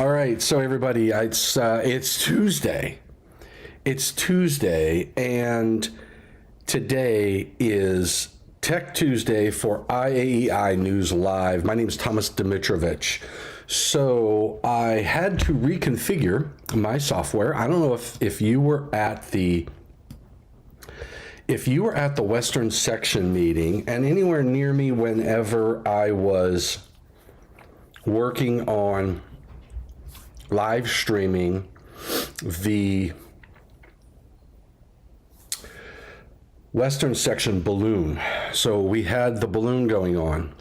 All right, so everybody, it's Tuesday. It's Tuesday, and today is Tech Tuesday for IAEI News Live. My name is Thomas Dimitrovich. So I had to reconfigure my software. I don't know if you were at the Western Section meeting and anywhere near me whenever I was working on live streaming the Western Section balloon. So we had the balloon going on.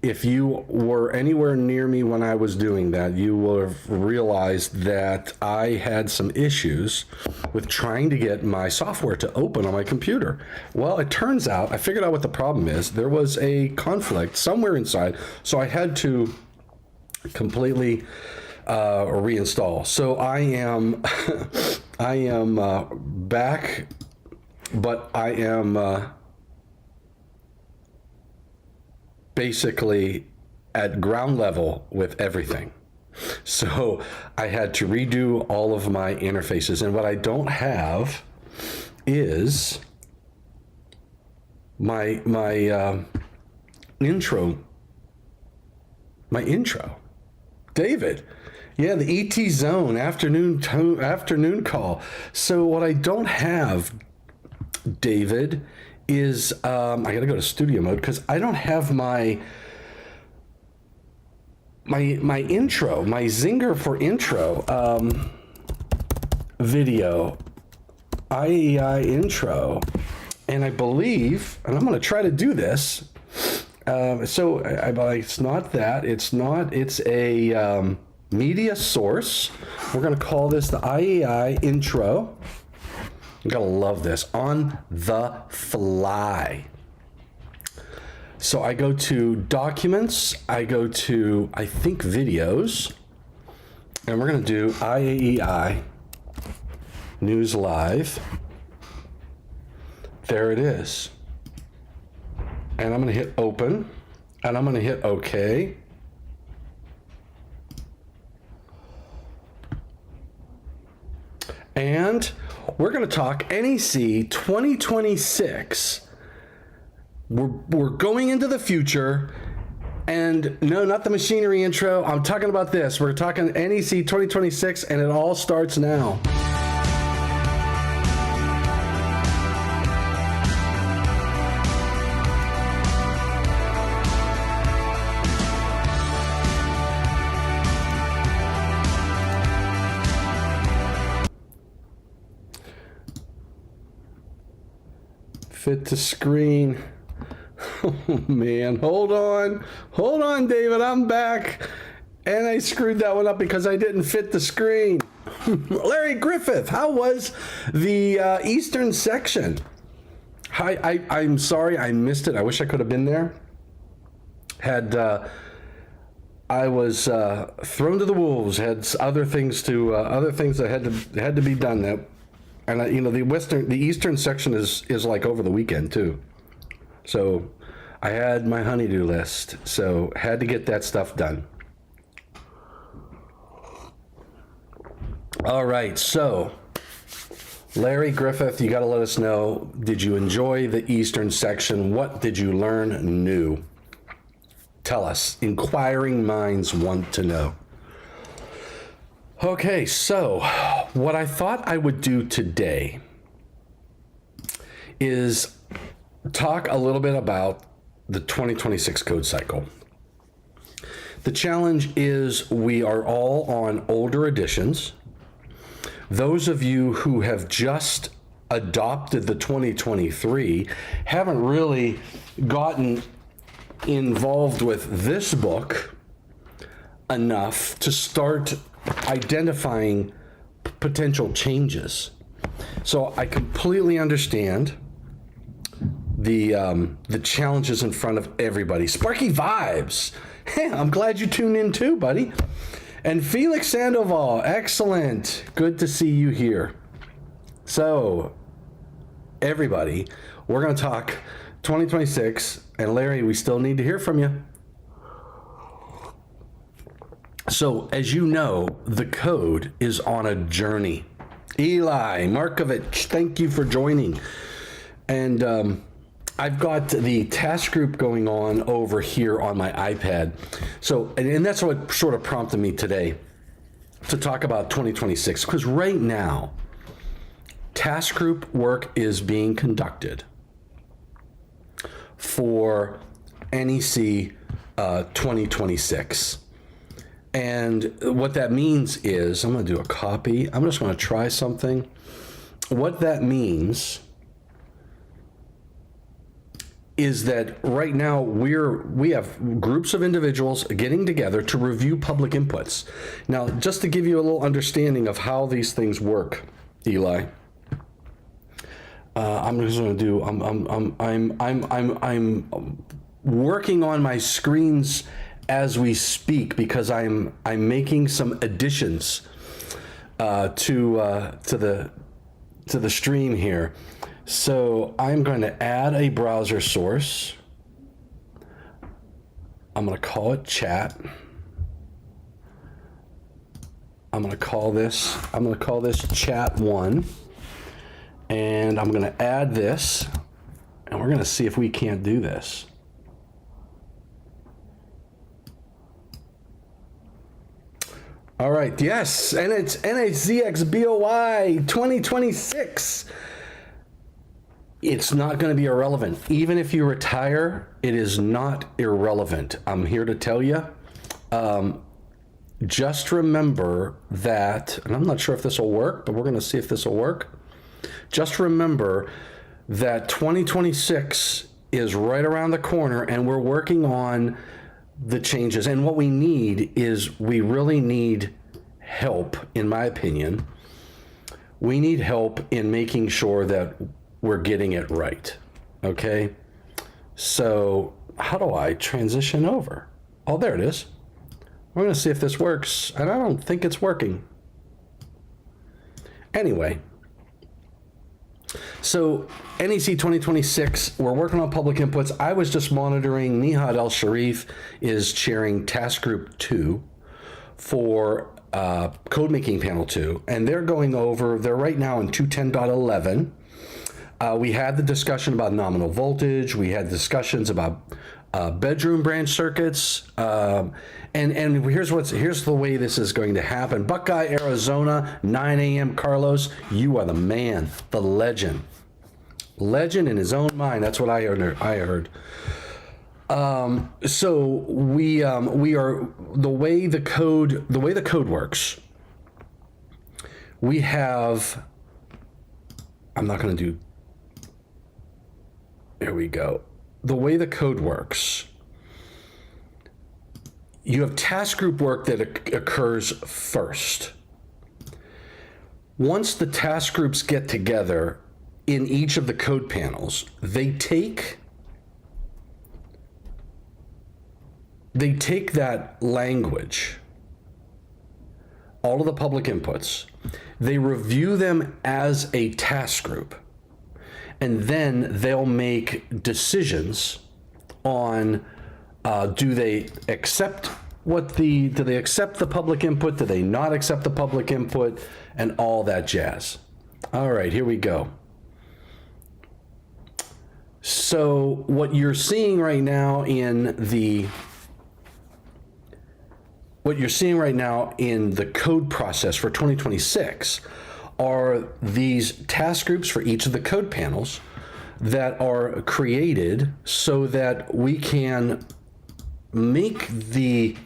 If you were anywhere near me when I was doing that, you will have realized that I had some issues with trying to get my software to open on my computer. Well, it turns out, I figured out what the problem is. There was a conflict somewhere inside, so I had to completely reinstall. So I am back, but I am basically at ground level with everything. So I had to redo all of my interfaces, and what I don't have is my intro. David, yeah, the ET Zone afternoon call. So what I don't have, David, is I gotta go to studio mode because I don't have my intro, my zinger for intro video, IAEI intro, and I believe, and I'm gonna try to do this. So it's not that, it's a media source. We're gonna call this the IAEI intro. You gotta love this, on the fly. So I go to documents, I go to, I think, videos, and we're gonna do IAEI News Live. There it is. And I'm gonna hit open, and I'm gonna hit OK. And we're gonna talk NEC 2026. We're going into the future, and no, not the machinery intro. I'm talking about this. We're talking NEC 2026, and it all starts now. Fit to screen. Oh man, hold on, David, I'm back. And I screwed that one up because I didn't fit the screen. Larry Griffith, how was the Eastern Section? Hi, I'm sorry I missed it. I wish I could have been there. I was thrown to the wolves. Had other things that had to be done. And the Eastern Section is like over the weekend too. So I had my honey-do list, so had to get that stuff done. All right, so Larry Griffith, you got to let us know, did you enjoy the Eastern Section? What did you learn new? Tell us. Inquiring minds want to know. Okay, so what I thought I would do today is talk a little bit about the 2026 code cycle. The challenge is we are all on older editions. Those of you who have just adopted the 2023 haven't really gotten involved with this book enough to start identifying potential changes. So I completely understand the challenges in front of everybody. Sparky Vibes, hey, I'm glad you tuned in too, buddy. And Felix Sandoval, excellent. Good to see you here. So, everybody, we're going to talk 2026. And Larry, we still need to hear from you. So, as you know, the code is on a journey. Eli Markovich, thank you for joining. And I've got the task group going on over here on my iPad. So, and that's what sort of prompted me today to talk about 2026, because right now, task group work is being conducted for NEC 2026. And what that means is, I'm going to do a copy. I'm just going to try something. What that means is that right now we have groups of individuals getting together to review public inputs. Now, just to give you a little understanding of how these things work, Eli, I'm just going to do. I'm working on my screens as we speak because I'm making some additions to the stream here. So I'm going to add a browser source. I'm going to call it chat. I'm going to call this chat 1. And I'm going to add this, and we're going to see if we can't do this. All right, yes, and it's NHZXBOI 2026. It's not going to be irrelevant. Even if you retire, it is not irrelevant. I'm here to tell you. Just remember that, and I'm not sure if this will work, but we're going to see if this will work. Just remember that 2026 is right around the corner, and we're working on the changes. And what we need is, we really need help, in my opinion. We need help in making sure that we're getting it right. Okay? So how do I transition over? Oh, there it is. We're going to see if this works, and I don't think it's working. Anyway, so NEC 2026, we're working on public inputs. I was just monitoring. Nihad El Sharif is chairing Task Group 2 for Code Making Panel 2, and they're right now in 210.11. We had the discussion about nominal voltage. We had discussions about bedroom branch circuits. And here's the way this is going to happen. Buckeye, Arizona, 9 a.m. Carlos, you are the man, the legend. Legend in his own mind. That's what I heard. So we are, the way the code works. We have, I'm not going to do, there we go. The way the code works, you have task group work that occurs first. Once the task groups get together in each of the code panels, they take that language, all of the public inputs, they review them as a task group, and then they'll make decisions on do they accept the public input? Do they not accept the public input? And all that jazz. All right, here we go. So what you're seeing right now in the code process for 2026 are these task groups for each of the code panels that are created so that we can make the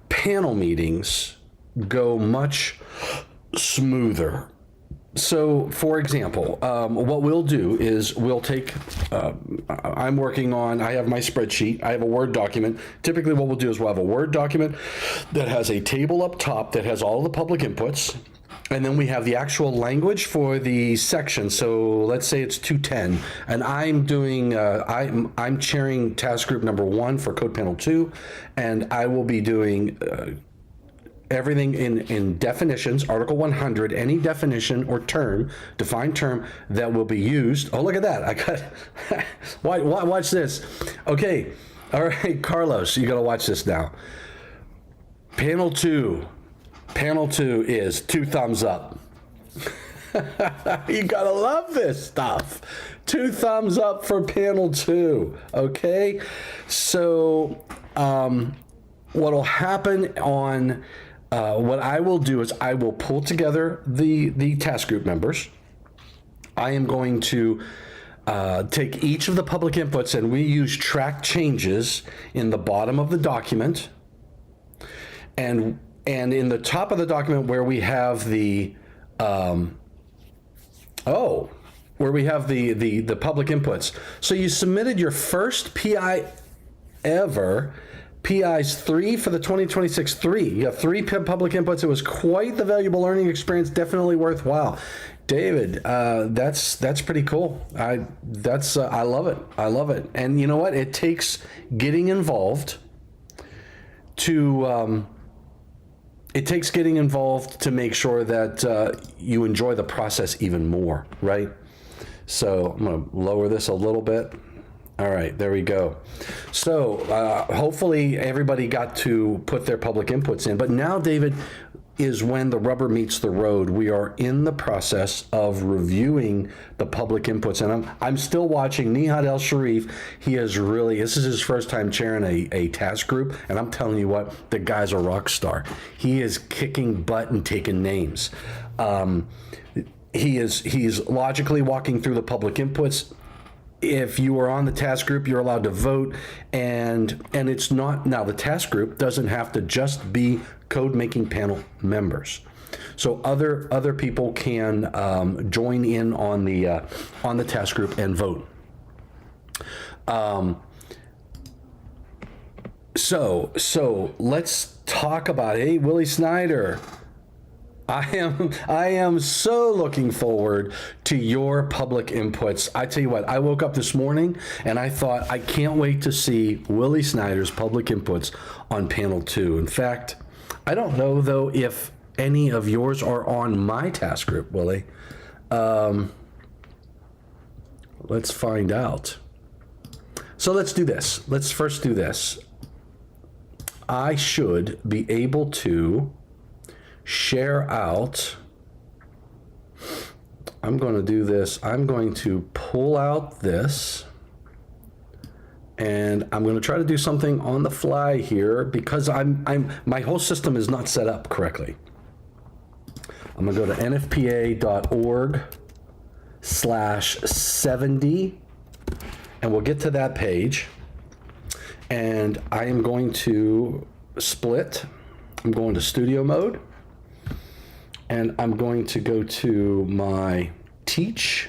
panel meetings go much smoother. So, for example, what we'll do is we'll take, I have my spreadsheet, I have a Word document. Typically what we'll do is we'll have a Word document that has a table up top that has all the public inputs, and then we have the actual language for the section. So let's say it's 210, and I'm doing, I'm chairing task group number 1 for Code Panel 2, and I will be doing everything in definitions, Article 100, any definition or term, defined term that will be used. Oh, look at that. I got, watch this. Okay. All right, Carlos, you got to watch this now. Panel 2 is 2 thumbs up. You gotta love this stuff. 2 thumbs up for panel 2. Okay, so what'll happen on what I will do is I will pull together the task group members. I am going to take each of the public inputs, and we use track changes in the bottom of the document, and in the top of the document where we have the where we have the public inputs. So you submitted your first PI ever. PI's 3 for the 2026 3. You have 3 public inputs. It was quite the valuable learning experience, definitely worthwhile. David, that's pretty cool. I love it. I love it. And you know what? It takes getting involved to make sure that you enjoy the process even more, right? So I'm going to lower this a little bit. All right, there we go. So hopefully everybody got to put their public inputs in. But now, David, is when the rubber meets the road. We are in the process of reviewing the public inputs. And I'm still watching Nihad El Sharif. This is his first time chairing a task group. And I'm telling you what, the guy's a rock star. He is kicking butt and taking names. He's logically walking through the public inputs. If you are on the task group, you're allowed to vote, and it's not, now the task group doesn't have to just be code making panel members. So other people can join in on the task group and vote. So let's talk about, hey, Willie Snyder. I am so looking forward to your public inputs. I tell you what, I woke up this morning and I thought, I can't wait to see Willie Snyder's public inputs on panel 2. In fact, I don't know though if any of yours are on my task group, Willie. Let's find out. So let's do this. Let's first do this. I should be able to share out. I'm going to do this. I'm going to pull out this, and I'm going to try to do something on the fly here because my whole system is not set up correctly. I'm going to go to nfpa.org/70, and we'll get to that page. And I am going to split. I'm going to studio mode. And I'm going to go to my teach.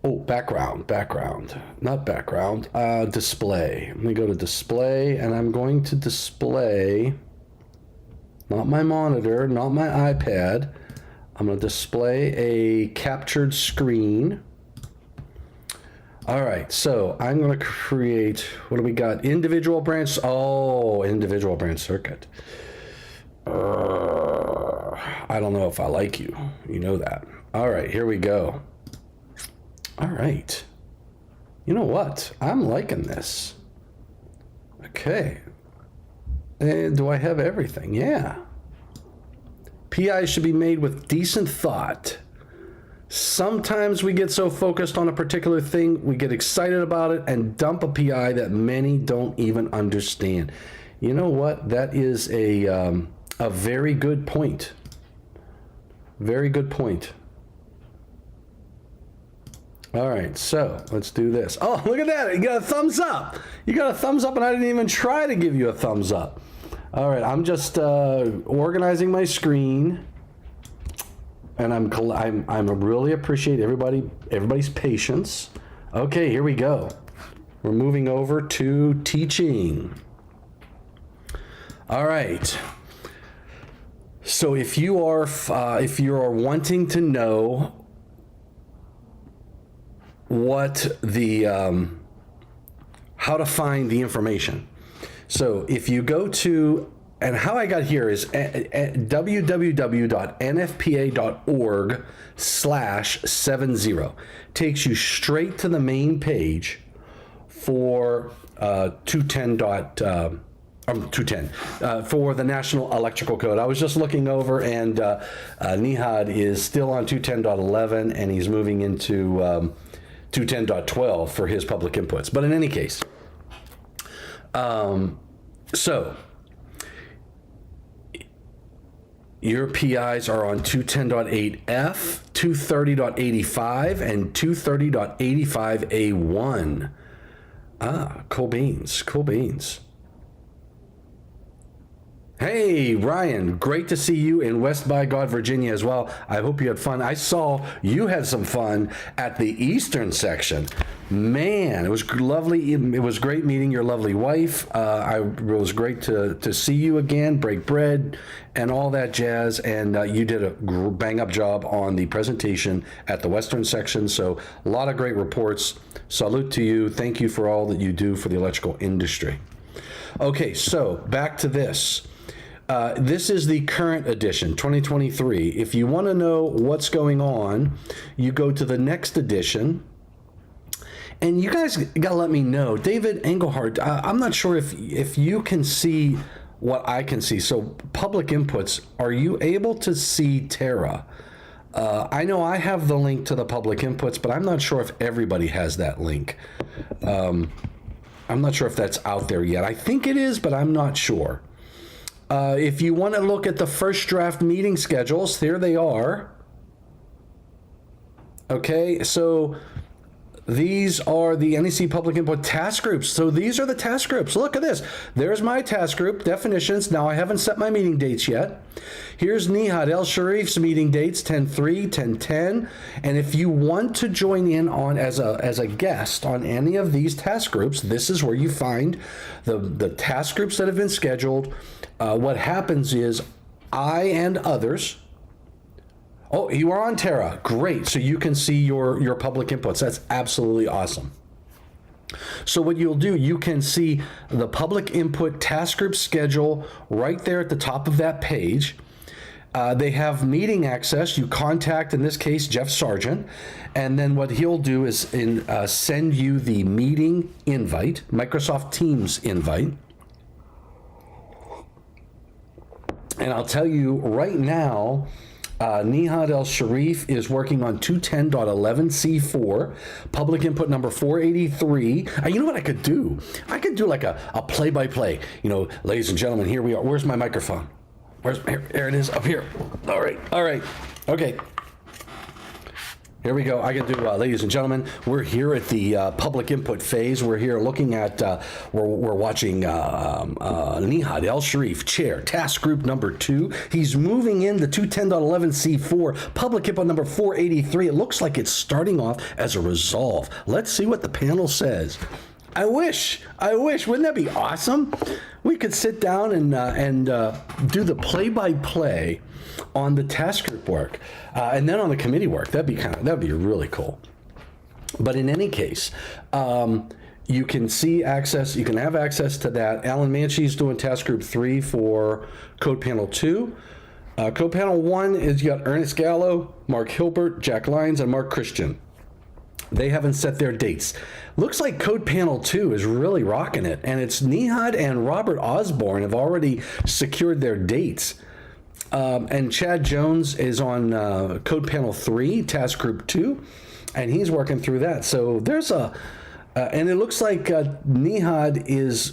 Oh, not background, display. Let me go to display, and I'm going to display, not my monitor, not my iPad. I'm going to display a captured screen. All right, so I'm going to create, what do we got? Individual branch, individual branch circuit. I don't know if I like you. You know that. All right, here we go. All right. You know what? I'm liking this. Okay. And do I have everything? Yeah. PI should be made with decent thought. Sometimes we get so focused on a particular thing, we get excited about it and dump a PI that many don't even understand. You know what? That is a very good point. Very good point. All right, so let's do this. Oh, look at that. You got a thumbs up. You got a thumbs up, and I didn't even try to give you a thumbs up. All right, I'm just organizing my screen, and I'm really appreciate everybody's patience. Okay, here we go. We're moving over to teaching. All right. So if you are wanting to know what the how to find the information, so if you go to and how I got here is www.nfpa.org/70 takes you straight to the main page for 210 for the National Electrical Code. I was just looking over, and Nihad is still on 210.11, and he's moving into 210.12 for his public inputs. But in any case, so your PIs are on 210.8F, 230.85, and 230.85A1. Cool beans, cool beans. Hey, Ryan, great to see you in West by God, Virginia as well. I hope you had fun. I saw you had some fun at the Eastern section. Man, it was lovely. It was great meeting your lovely wife. It was great to see you again, break bread, and all that jazz. And you did a bang-up job on the presentation at the Western section. So a lot of great reports. Salute to you. Thank you for all that you do for the electrical industry. Okay, so back to this. This is the current edition, 2023. If you want to know what's going on, you go to the next edition. And you guys got to let me know. David Engelhardt, I'm not sure if you can see what I can see. So public inputs, are you able to see Terra? I know I have the link to the public inputs, but I'm not sure if everybody has that link. I'm not sure if that's out there yet. I think it is, but I'm not sure. If you want to look at the first draft meeting schedules, there they are. Okay, so these are the NEC public input task groups. So these are the task groups. Look at this. There's my task group definitions. Now I haven't set my meeting dates yet. Here's Nihad El Sharif's meeting dates, 10/3, 10/10. And if you want to join in on as a guest on any of these task groups, this is where you find the task groups that have been scheduled. What happens is I and others. Oh, you are on Terra. Great. So you can see your public inputs. That's absolutely awesome. So what you'll do, you can see the public input task group schedule right there at the top of that page. They have meeting access. You contact, in this case, Jeff Sargent. And then what he'll do is send you the meeting invite, Microsoft Teams invite. And I'll tell you right now, Nihad El Sharif is working on 210.11C4, public input number 483. You know what I could do? I could do like a play-by-play. You know, ladies and gentlemen, here we are. Where's my microphone? Here it is, up here. All right. Okay. Here we go. I can do, ladies and gentlemen, we're here at the public input phase. We're here looking at, we're watching Nihad El Sharif, chair, task group number 2. He's moving in the 210.11C4, public input number 483. It looks like it's starting off as a resolve. Let's see what the panel says. I wish. Wouldn't that be awesome? We could sit down and do the play-by-play on the task group work, and then on the committee work. That'd be really cool. But in any case, you can see access. You can have access to that. Alan Manchie's doing task group 3 for Code Panel 2. Code Panel 1 is you got Ernest Gallo, Mark Hilbert, Jack Lyons, and Mark Christian. They haven't set their dates. Looks like Code Panel 2 is really rocking it, and it's Nihad and Robert Osborne have already secured their dates. And Chad Jones is on Code Panel 3, Task Group 2, and he's working through that. So there's and it looks like Nihad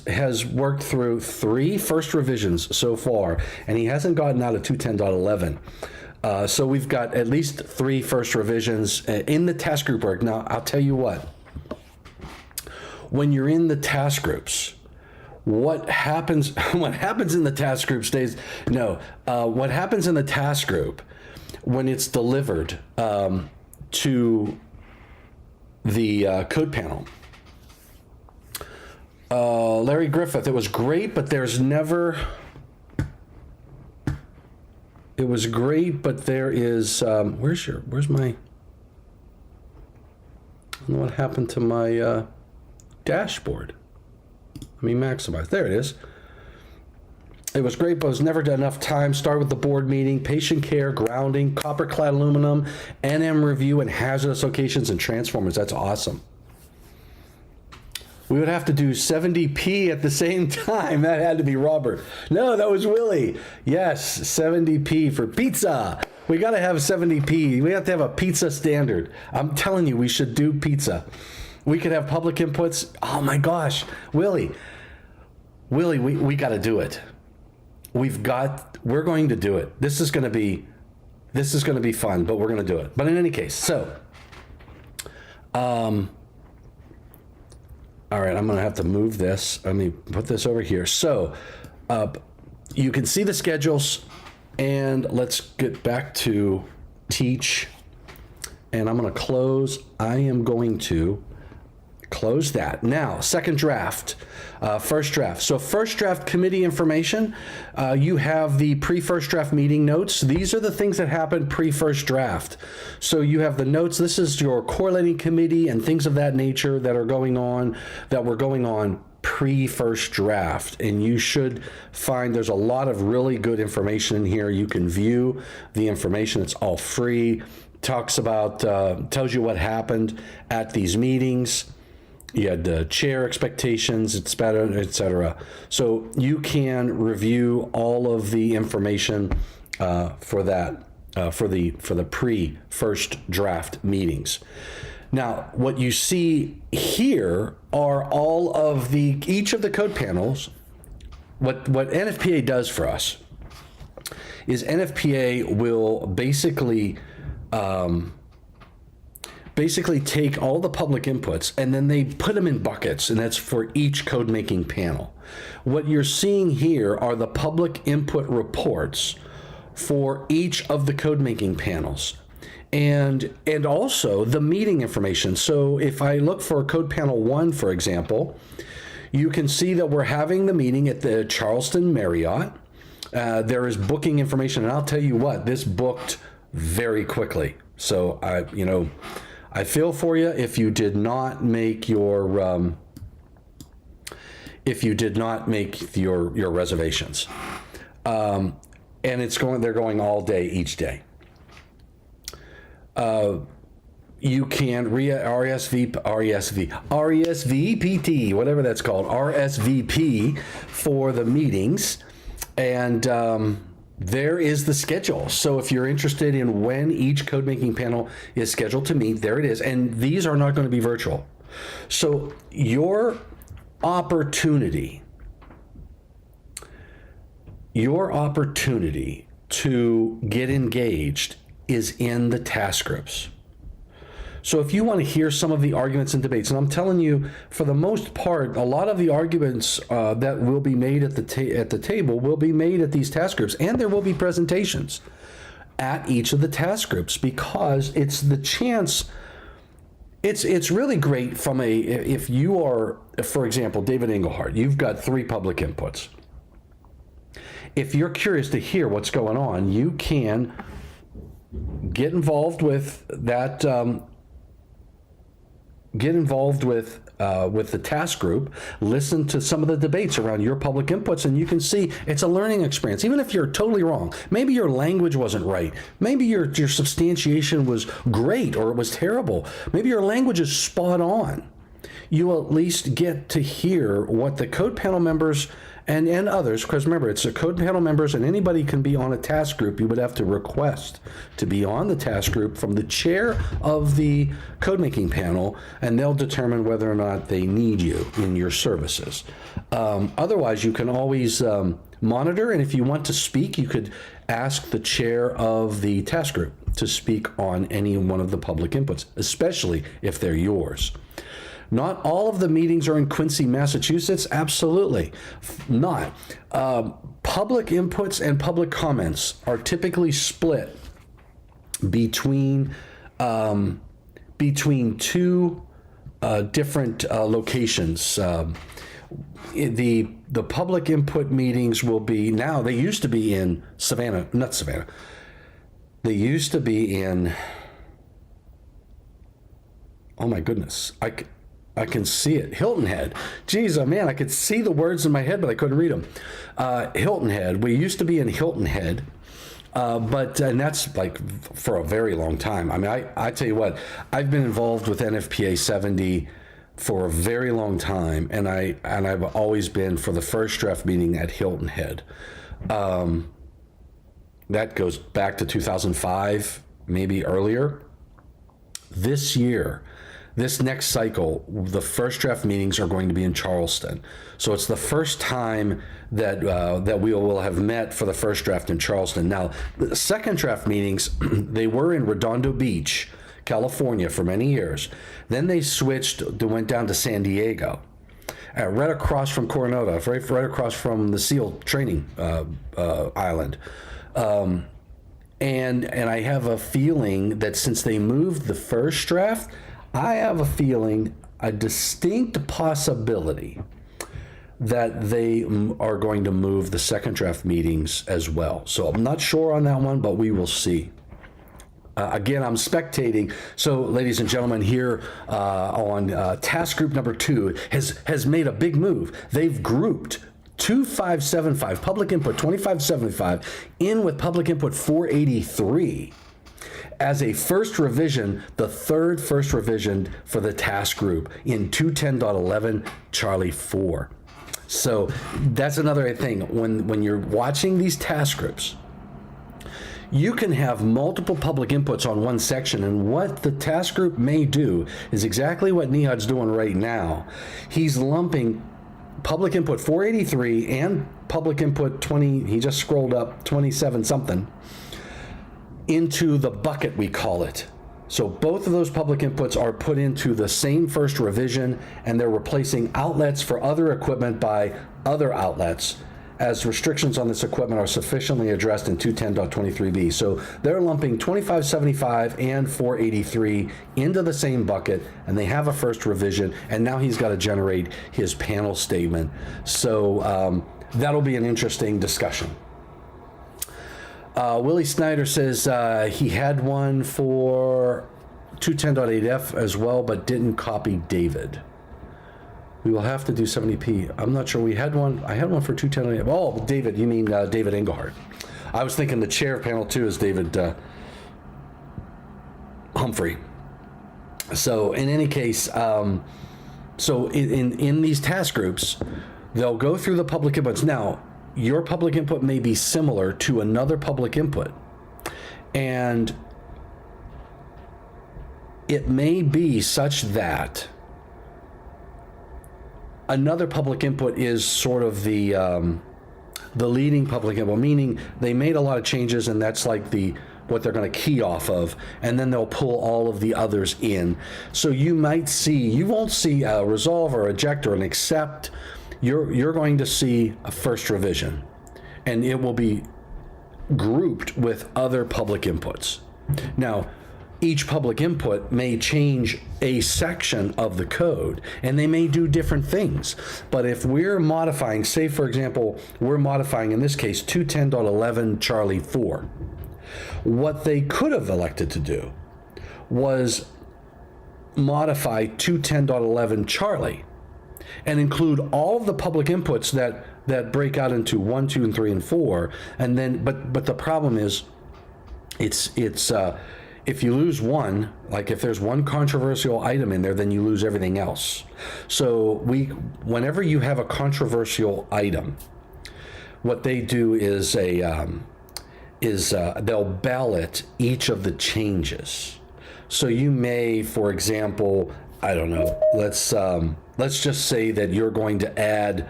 has worked through 3 first revisions so far, and he hasn't gotten out of 210.11. So we've got at least 3 first revisions in the task group work. Now, I'll tell you what. When you're in the task groups, what happens in the task group stays. No, what happens in the task group when it's delivered to the code panel. Larry Griffith, it was great, but there's never. It was great, but there is. Where's my? I don't know what happened to my dashboard. Let me maximize. There it is. It was great, but it was never enough time. Start with the board meeting, patient care, grounding, copper clad aluminum, NM review, and hazardous locations and transformers. That's awesome. We would have to do 70p at the same time. That had to be Robert. No, that was Willie. Yes, 70p for pizza. We got to have 70p. We have to have a pizza standard. I'm telling you, we should do pizza. We could have public inputs. Oh my gosh, Willie, we got to do it. We're going to do it. This is going to be fun, but we're going to do it. But in any case, so, all right, I'm going to have to move this. Let me put this over here. So, you can see the schedules, and let's get back to teach. And I'm going to close. I am going to close that. Now, second draft, first draft. So first draft committee information, you have the pre-first draft meeting notes. These are the things that happened pre-first draft. So you have the notes. This is your correlating committee and things of that nature that were going on pre-first draft. And you should find there's a lot of really good information in here. You can view the information. It's all free. Talks about, tells you what happened at these meetings. You had the chair expectations, et cetera. So you can review all of the information for that, for the pre-first draft meetings. Now, what you see here are all of each of the code panels. What NFPA does for us is NFPA will basically take all the public inputs and then they put them in buckets, and that's for each code making panel. What you're seeing here are the public input reports for each of the code making panels and also the meeting information. So if I look for code panel 1, for example, you can see that we're having the meeting at the Charleston Marriott. There is booking information, and I'll tell you what, this booked very quickly. So I feel for you if you did not make your reservations, and they're going all day each day. You can RSVPT, whatever that's called, RSVP for the meetings, and there is the schedule. So if you're interested in when each code making panel is scheduled to meet, there it is. And these are not going to be virtual. So your opportunity to get engaged is in the task groups. So if you want to hear some of the arguments and debates, and I'm telling you, for the most part, a lot of the arguments that will be made at the table will be made at these task groups, and there will be presentations at each of the task groups, because it's the chance. It's really great if you are, for example, David Engelhardt, you've got 3 public inputs. If you're curious to hear what's going on, you can get involved with that. Get involved with the task group, listen to some of the debates around your public inputs, and you can see it's a learning experience. Even if you're totally wrong, maybe your language wasn't right, maybe your substantiation was great or it was terrible, maybe your language is spot on, you will at least get to hear what the code panel members and others, because remember, it's the code panel members and anybody can be on a task group. You would have to request to be on the task group from the chair of the code making panel, and they'll determine whether or not they need you in your services. Otherwise, you can always monitor, and if you want to speak, you could ask the chair of the task group to speak on any one of the public inputs, especially if they're yours. Not all of the meetings are in Quincy, Massachusetts. Absolutely not. Public inputs and public comments are typically split between 2 different locations. The public input meetings will be, now they used to be in not Savannah. They used to be in, oh my goodness. I can see it. Hilton Head. Geez, oh man, I could see the words in my head, but I couldn't read them. Hilton Head. We used to be in Hilton Head. And that's like for a very long time. I mean, I tell you what, I've been involved with NFPA 70 for a very long time, and I've always been for the first draft meeting at Hilton Head. That goes back to 2005, maybe earlier. This year, this next cycle, the first draft meetings are going to be in Charleston. So it's the first time that that we will have met for the first draft in Charleston. Now, the second draft meetings, they were in Redondo Beach, California for many years. Then they switched, they went down to San Diego, right across from Coronado, right across from the SEAL training island. And I have a feeling that since they moved the first draft, I have a feeling, a distinct possibility that they are going to move the second draft meetings as well. So I'm not sure on that one, but we will see. Again, I'm spectating. So, ladies and gentlemen, here on task group number 2 has made a big move. They've grouped 2575, public input 2575, in with public input 483 as a first revision, the third first revision for the task group in 210.11 Charlie 4. So that's another thing. When you're watching these task groups, you can have multiple public inputs on one section, and what the task group may do is exactly what Nihad's doing right now. He's lumping public input 483 and public input 20, he just scrolled up 27 something, into the bucket, we call it. So both of those public inputs are put into the same first revision, and they're replacing outlets for other equipment by other outlets, as restrictions on this equipment are sufficiently addressed in 210.23b. So they're lumping 2575 and 483 into the same bucket, and they have a first revision, and now he's got to generate his panel statement. So that'll be an interesting discussion. Willie Snyder says he had one for 210.8f as well, but didn't copy David. We will have to do 70p. I'm not sure. We had one. I had one for 210.8f. Oh, David, you mean David Engelhardt. I was thinking the chair of panel 2 is David Humphrey. So in any case, so in these task groups, they'll go through the public inputs. Now, your public input may be similar to another public input, and it may be such that another public input is sort of the leading public input, meaning they made a lot of changes, and that's like what they're going to key off of, and then they'll pull all of the others in. So you won't see a resolve or eject or an accept. You're going to see a first revision, and it will be grouped with other public inputs. Now, each public input may change a section of the code, and they may do different things. But if we're modifying, say for example, we're modifying in this case 210.11 Charlie 4, what they could have elected to do was modify 210.11 Charlie and include all of the public inputs that break out into 1, 2, and 3, and 4, and then but the problem is, it's if you lose one, like if there's one controversial item in there, then you lose everything else. So whenever you have a controversial item, what they do is they'll ballot each of the changes. So you may, for example, I don't know, let's just say that you're going to add,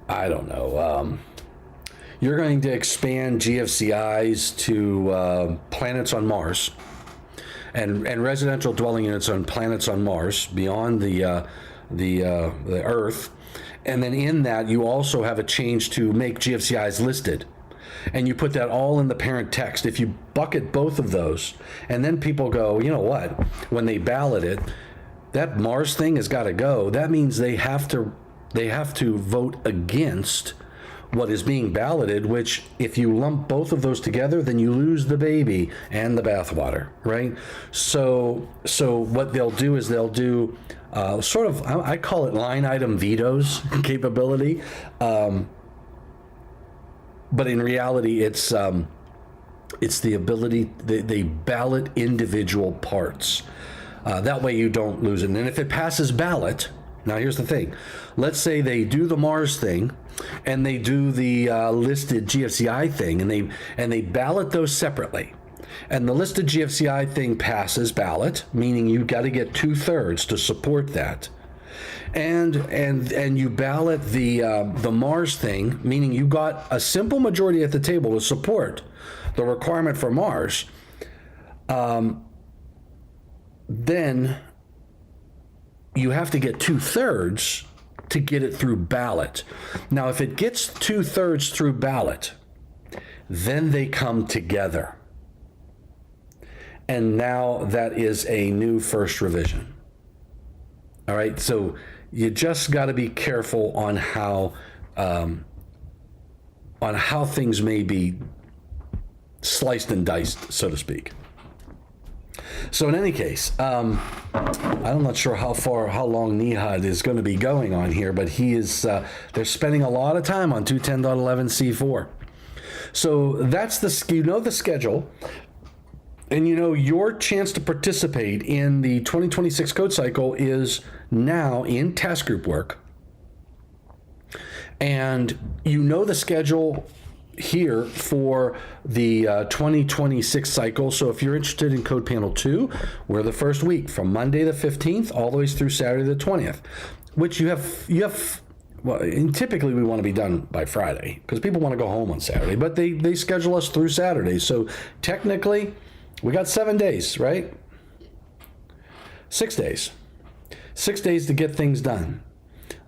I don't know, you're going to expand GFCIs to planets on Mars and residential dwelling units on planets on Mars beyond the Earth. And then in that, you also have a change to make GFCIs listed. And you put that all in the parent text. If you bucket both of those, and then people go, you know what, when they ballot it, that Mars thing has got to go. That means they have to vote against what is being balloted, which if you lump both of those together, then you lose the baby and the bathwater, right? So what they'll do is they'll do I call it line item vetoes capability. But in reality, it's the ability, they ballot individual parts. That way you don't lose it. And if it passes ballot, now here's the thing. Let's say they do the Mars thing and they do the listed GFCI thing, and they ballot those separately. And the listed GFCI thing passes ballot, meaning you've got to get 2/3 to support that. And you ballot the Mars thing, meaning you got a simple majority at the table to support the requirement for Mars. Then you have to get 2/3 to get it through ballot. Now, if it gets 2/3 through ballot, then they come together. And now that is a new first revision. All right, so you just got to be careful on how things may be sliced and diced, so to speak. So in any case, I'm not sure how long NEHUD is going to be going on here, but they're spending a lot of time on 210.11c4. So that's the schedule. And your chance to participate in the 2026 code cycle is now in task group work. And the schedule here for the 2026 cycle. So if you're interested in Code Panel 2, we're the first week from Monday the 15th all the way through Saturday the 20th, which you have. Well, and typically we want to be done by Friday because people want to go home on Saturday, but they schedule us through Saturday. So technically, we got 7 days, right? 6 days. 6 days to get things done.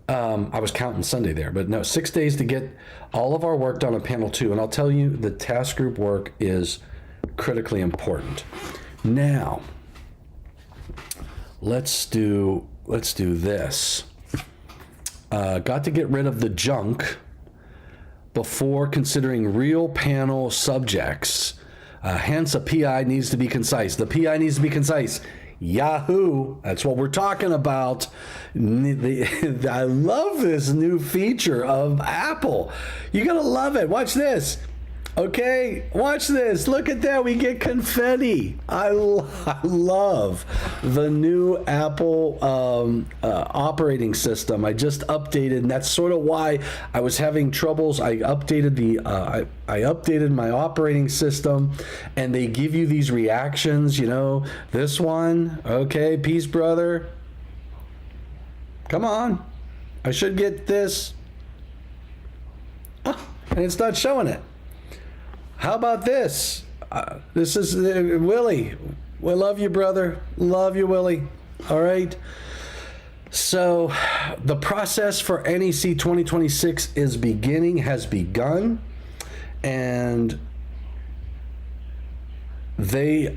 I was counting Sunday there, but no, 6 days to get all of our work done on Panel 2. And I'll tell you, the task group work is critically important. Now, let's do this. Got to get rid of the junk before considering real panel subjects. Hence, a PI needs to be concise. The PI needs to be concise. Yahoo! That's what we're talking about. I love this new feature of Apple. You're going to love it. Watch this. Okay, watch this. Look at that. We get confetti. I love the new Apple operating system. I just updated, and that's sort of why I was having troubles. I updated I updated my operating system, and they give you these reactions. This one. Okay, peace, brother. Come on. I should get this. Oh, and it's not showing it. How about this? This is Willie. We love you, brother. Love you, Willie. All right. So the process for NEC 2026 has begun, and they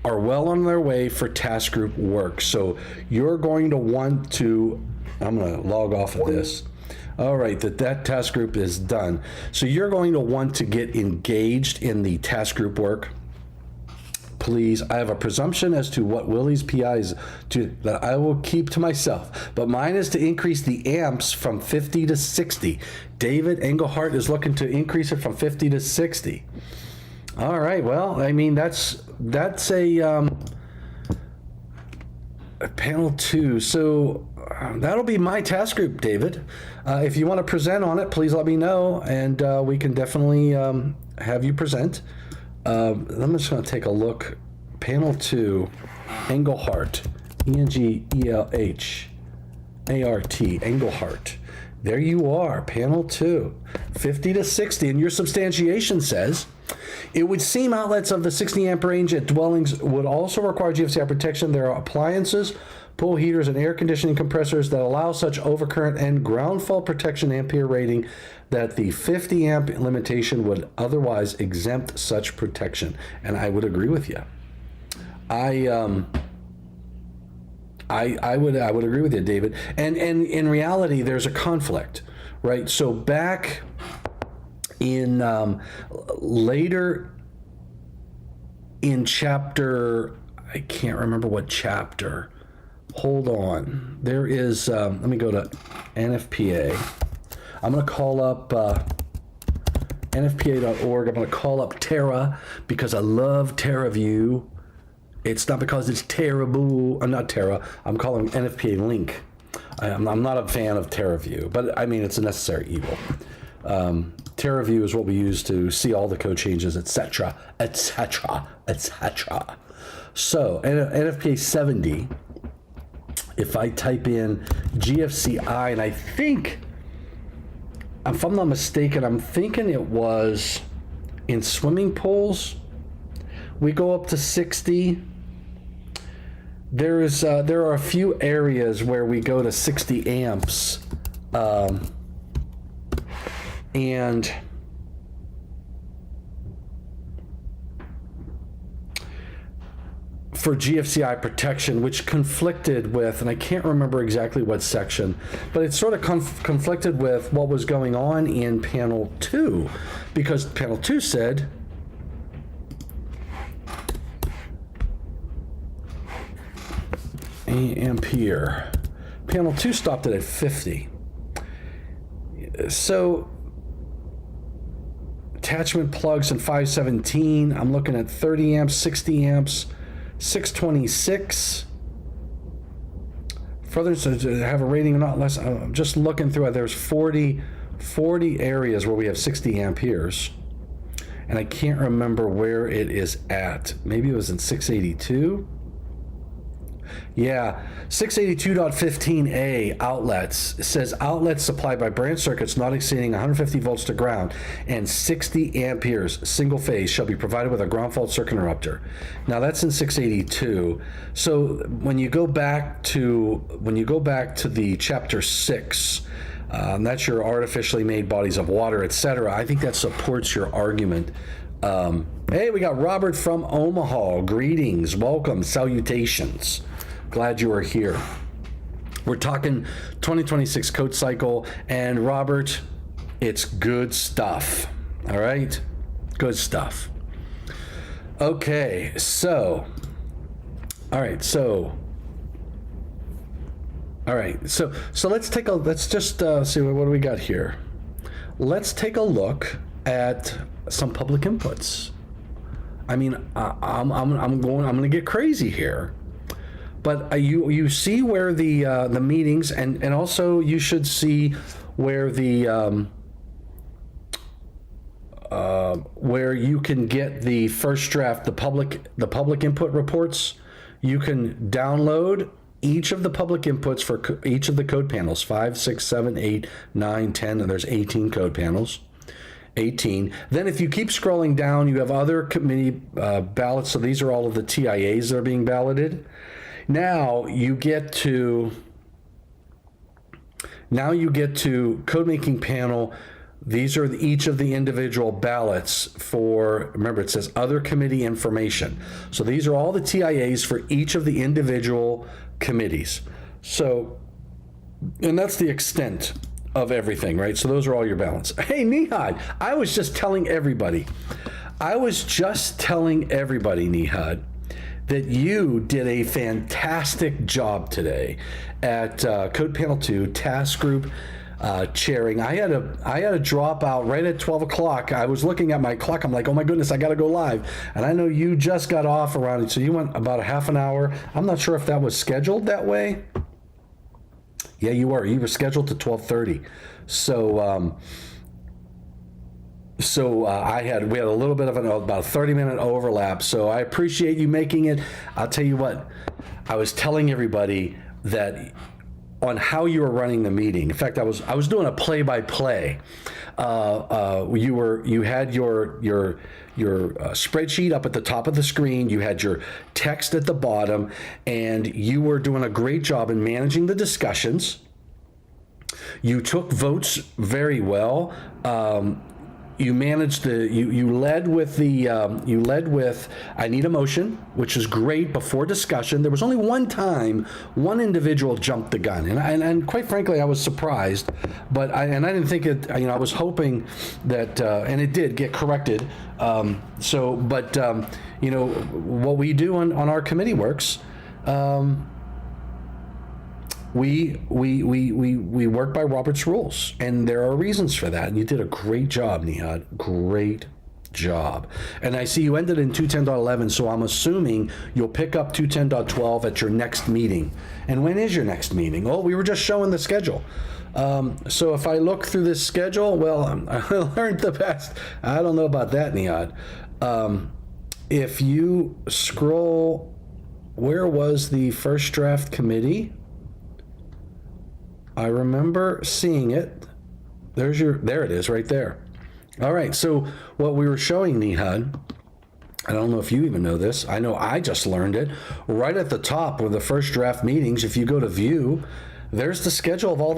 are well on their way for task group work. So you're going to want to, I'm going to log off of this. All right, that task group is done. So you're going to want to get engaged in the task group work. Please, I have a presumption as to what Willie's PI is that I will keep to myself, but mine is to increase the amps from 50 to 60. David Engelhardt is looking to increase it from 50 to 60. All right, well, I mean, that's a panel 2. So that'll be my task group, David. If you want to present on it, please let me know, and we can definitely have you present. I'm just going to take a look. Panel 2, Engelhardt, Engelhart, Engelhardt. There you are, panel 2, 50 to 60. And your substantiation says, it would seem outlets of the 60 amp range at dwellings would also require GFCI protection. There are appliances, pool heaters, and air conditioning compressors that allow such overcurrent and ground fault protection ampere rating that the 50 amp limitation would otherwise exempt such protection. And I would agree with you. I would agree with you, David. And in reality, there's a conflict, right? So back in later in chapter, I can't remember what chapter. Hold on. There is, let me go to NFPA. I'm going to call up NFPA.org. I'm going to call up Terra because I love TerraView. It's not because it's terrible. I'm not Terra. I'm calling NFPA Link. I'm not a fan of TerraView, but I mean, it's a necessary evil. TerraView is what we use to see all the code changes, etc., etc., etc. So NFPA 70, if I type in GFCI, and I think, if I'm not mistaken, I'm thinking it was in swimming pools, we go up to 60. There are a few areas where we go to 60 amps, and for GFCI protection, which conflicted with, and I can't remember exactly what section, but it sort of conflicted with what was going on in panel 2, because panel 2 said ampere. Panel 2 stopped it at 50. So attachment plugs in 517, I'm looking at 30 amps, 60 amps, 626. Further to have a rating not less, I'm just looking through it, there's 40 areas where we have 60 amperes. And I can't remember where it is at. Maybe it was in 682. Yeah, 682.15a outlets. It says outlets supplied by branch circuits not exceeding 150 volts to ground and 60 amperes single phase shall be provided with a ground fault circuit interrupter. Now that's in 682. So when you go back to the chapter 6, that's your artificially made bodies of water, etc. I think that supports your argument. Hey, we got Robert from Omaha. Greetings, welcome, salutations. Glad you are here. We're talking 2026 code cycle, and Robert, it's good stuff. All right, good stuff. Okay, so let's just see what do we got here. Let's take a look at some public inputs. I mean, I'm going to get crazy here. But you see where the meetings, and also you should see where where you can get the first draft, the public input reports. You can download each of the public inputs for each of the code panels, 5, 6, 7, 8, 9, 10, and there's 18 code panels. 18. Then if you keep scrolling down, you have other committee ballots. So these are all of the TIAs that are being balloted. Now you get to code making panel. These are each of the individual ballots for, remember it says other committee information. So these are all the TIAs for each of the individual committees. So, and that's the extent of everything, right? So those are all your ballots. Hey, Nihad, I was just telling everybody, Nihad, that you did a fantastic job today at Code Panel 2 Task Group chairing. I had a drop out right at 12 o'clock. I was looking at my clock. I'm like, oh my goodness, I got to go live. And I know you just got off around it, so you went about a half an hour. I'm not sure if that was scheduled that way. Yeah, you were. You were scheduled to 12:30. So we had a little bit of about a 30-minute overlap. So I appreciate you making it. I'll tell you what, I was telling everybody that on how you were running the meeting. In fact, I was doing a play-by-play. You had your spreadsheet up at the top of the screen. You had your text at the bottom, and you were doing a great job in managing the discussions. You took votes very well. You managed you led with I need a motion, which is great before discussion. There was only one time one individual jumped the gun, and quite frankly, I was surprised, but I didn't think it. I was hoping that, and it did get corrected. What we do on our committee works. we work by Robert's rules, and there are reasons for that. And you did a great job, Nihad. Great job. And I see you ended in 210.11, so I'm assuming you'll pick up 210.12 at your next meeting. And when is your next meeting? Oh, we were just showing the schedule. So if I look through this schedule, well, I learned the best. I don't know about that, Nihad. If you scroll, where was the first draft committee? I remember seeing it. There it is right there. All right, so what we were showing, Nihad, I don't know if you even know this. I know I just learned it. Right at the top of the first draft meetings, if you go to view, there's the schedule of all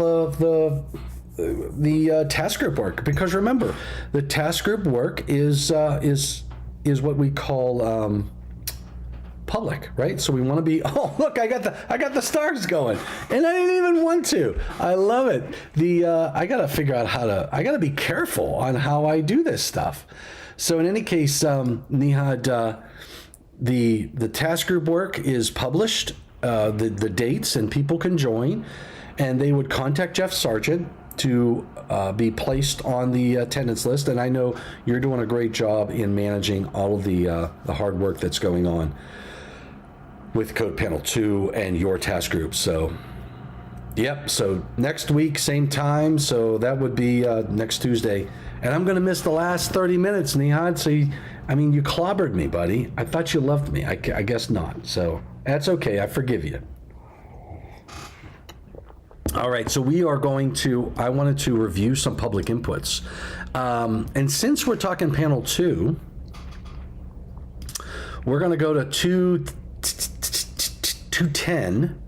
the task group work. Because remember, the task group work is what we call public, right? So we want to be, oh, look, I got the stars going, and I didn't even want to. I love it. I got to figure out I got to be careful on how I do this stuff. So in any case, Nihad, the task group work is published, the dates, and people can join, and they would contact Jeff Sargent to be placed on the attendance list. And I know you're doing a great job in managing all of the hard work that's going on with Code Panel 2 and your task group. So, yep, so next week, same time, so that would be next Tuesday. And I'm going to miss the last 30 minutes, Nihad. So, you clobbered me, buddy. I thought you loved me. I guess not. So, that's okay. I forgive you. All right, so I wanted to review some public inputs. And since we're talking Panel 2, we're going to go to 210.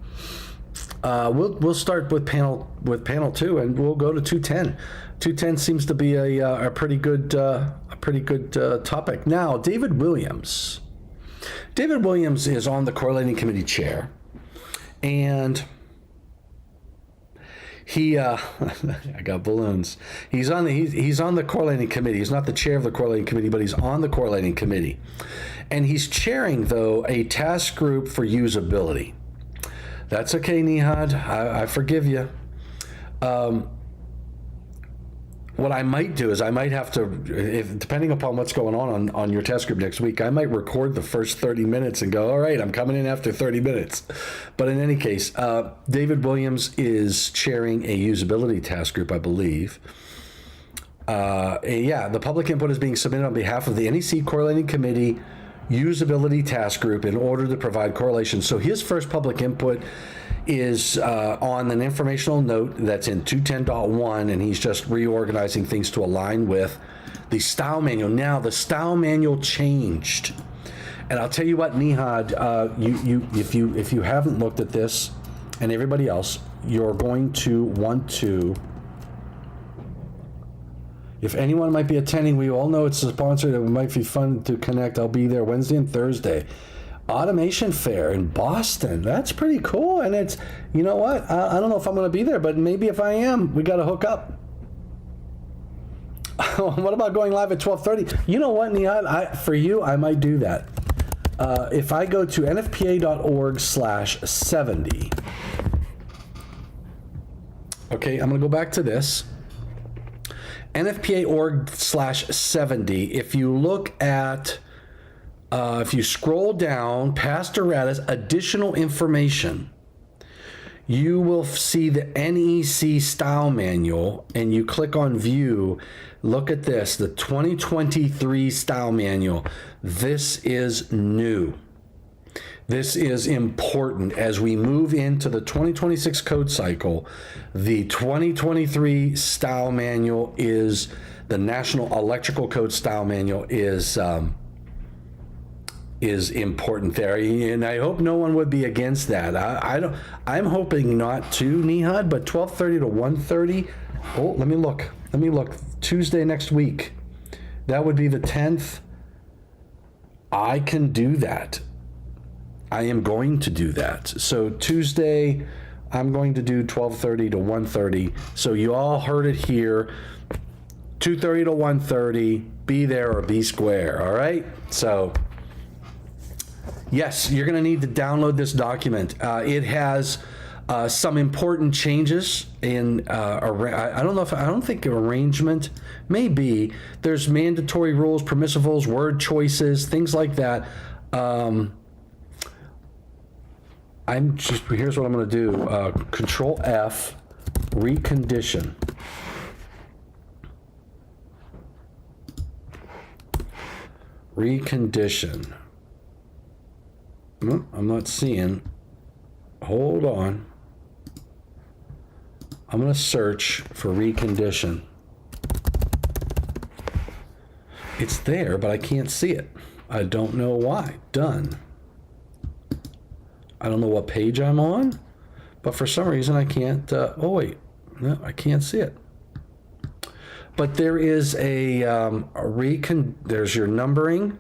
We'll start with panel 2, and we'll go to 210. 210 seems to be a pretty good topic. Now, David Williams is on the correlating committee chair, and he I got balloons. He's on the correlating committee. He's not the chair of the correlating committee, but he's on the correlating committee. And he's chairing, though, a task group for usability. That's okay, Nihad. I forgive you. What I might do is I might have to, depending upon what's going on your task group next week, I might record the first 30 minutes and go, all right, I'm coming in after 30 minutes. But in any case, David Williams is chairing a usability task group, I believe. The public input is being submitted on behalf of the NEC Correlating Committee Usability Task Group in order to provide correlation. So his first public input is on an informational note that's in 210.1, and he's just reorganizing things to align with the style manual. Now, the style manual changed. And I'll tell you what, Nihad, if you haven't looked at this, and everybody else, you're going to want to. If anyone might be attending, we all know it's a sponsor. It might be fun to connect. I'll be there Wednesday and Thursday. Automation Fair in Boston. That's pretty cool. And it's, you know what? I don't know if I'm going to be there, but maybe if I am, we got to hook up. What about going live at 12:30? You know what, Nihad? For you, I might do that. If I go to nfpa.org/70. Okay, I'm going to go back to this. NFPA.org/70. If you look at, if you scroll down past erratas, additional information, you will see the NEC style manual, and you click on view. Look at this, the 2023 style manual. This is new. This is important as we move into the 2026 code cycle. The 2023 style manual is the National Electrical Code style manual is important there, and I hope no one would be against that. I'm hoping not to, Nihad, but 12:30 to 1:30. Oh, let me look. Tuesday next week. That would be the 10th. I can do that. I am going to do that. So Tuesday, I'm going to do 12:30 to 1:30. So you all heard it here. 2:30 to 1:30. Be there or be square. All right. So yes, you're going to need to download this document. It has Some important changes in, I don't think arrangement, maybe. There's mandatory rules, permissibles, word choices, things like that. Here's what I'm going to do. Control F, recondition. Recondition. I'm not seeing. Hold on. I'm going to search for recondition. It's there, but I can't see it. I don't know why. Done. I don't know what page I'm on, but for some reason I can't. Oh, wait. No, I can't see it. But there is there's your numbering.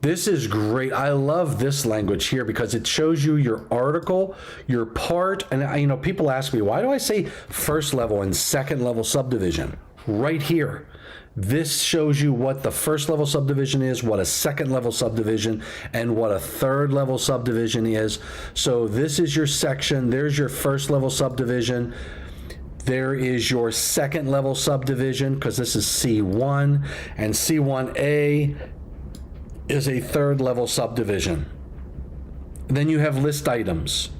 This is great. I love this language here because it shows you your article, your part, and people ask me, why do I say first level and second level subdivision? Right here. This shows you what the first level subdivision is, what a second level subdivision, and what a third level subdivision is. So this is your section. There's your first level subdivision. There is your second level subdivision, because this is C1, and C1A is a third level subdivision. Then you have list items.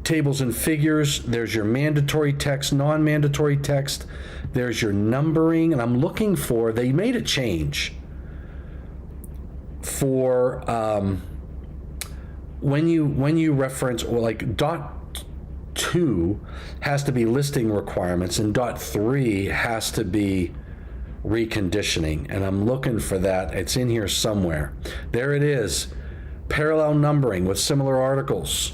Tables and figures, there's your mandatory text, non-mandatory text, there's your numbering, and I'm looking for, they made a change for when you reference, or like .2 has to be listing requirements and .3 has to be reconditioning, and I'm looking for that. It's in here somewhere. There it is. Parallel numbering with similar articles.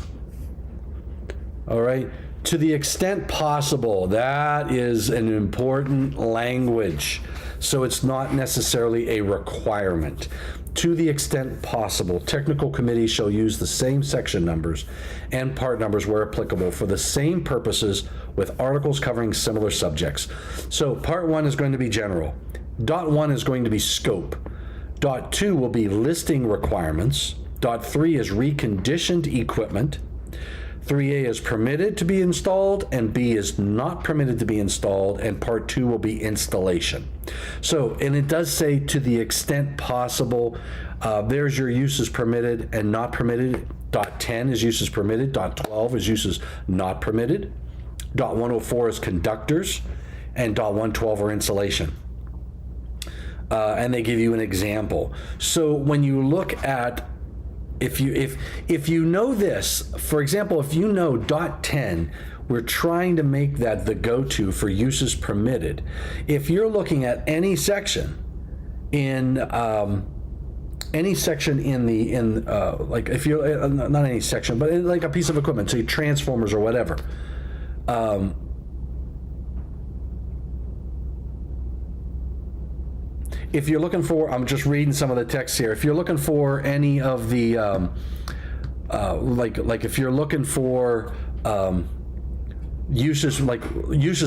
All right. To the extent possible, that is an important language. So it's not necessarily a requirement. To the extent possible, technical committees shall use the same section numbers and part numbers where applicable for the same purposes with articles covering similar subjects. So part 1 is going to be general. .1 is going to be scope. .2 will be listing requirements. .3 is reconditioned equipment. 3A is permitted to be installed, and B is not permitted to be installed, and part 2 will be installation. So, and it does say to the extent possible, there's your uses permitted and not permitted. .10 is uses permitted, .12 is uses not permitted, .104 is conductors, and .112 are insulation. And they give you an example. So when you look at, if you know this, for example, if you know .10, we're trying to make that the go-to for uses permitted. If you're looking at any section in like if you're not any section, but like a piece of equipment, say transformers or whatever. If you're looking for, I'm just reading some of the text here. If you're looking for any of the, like if you're looking for uses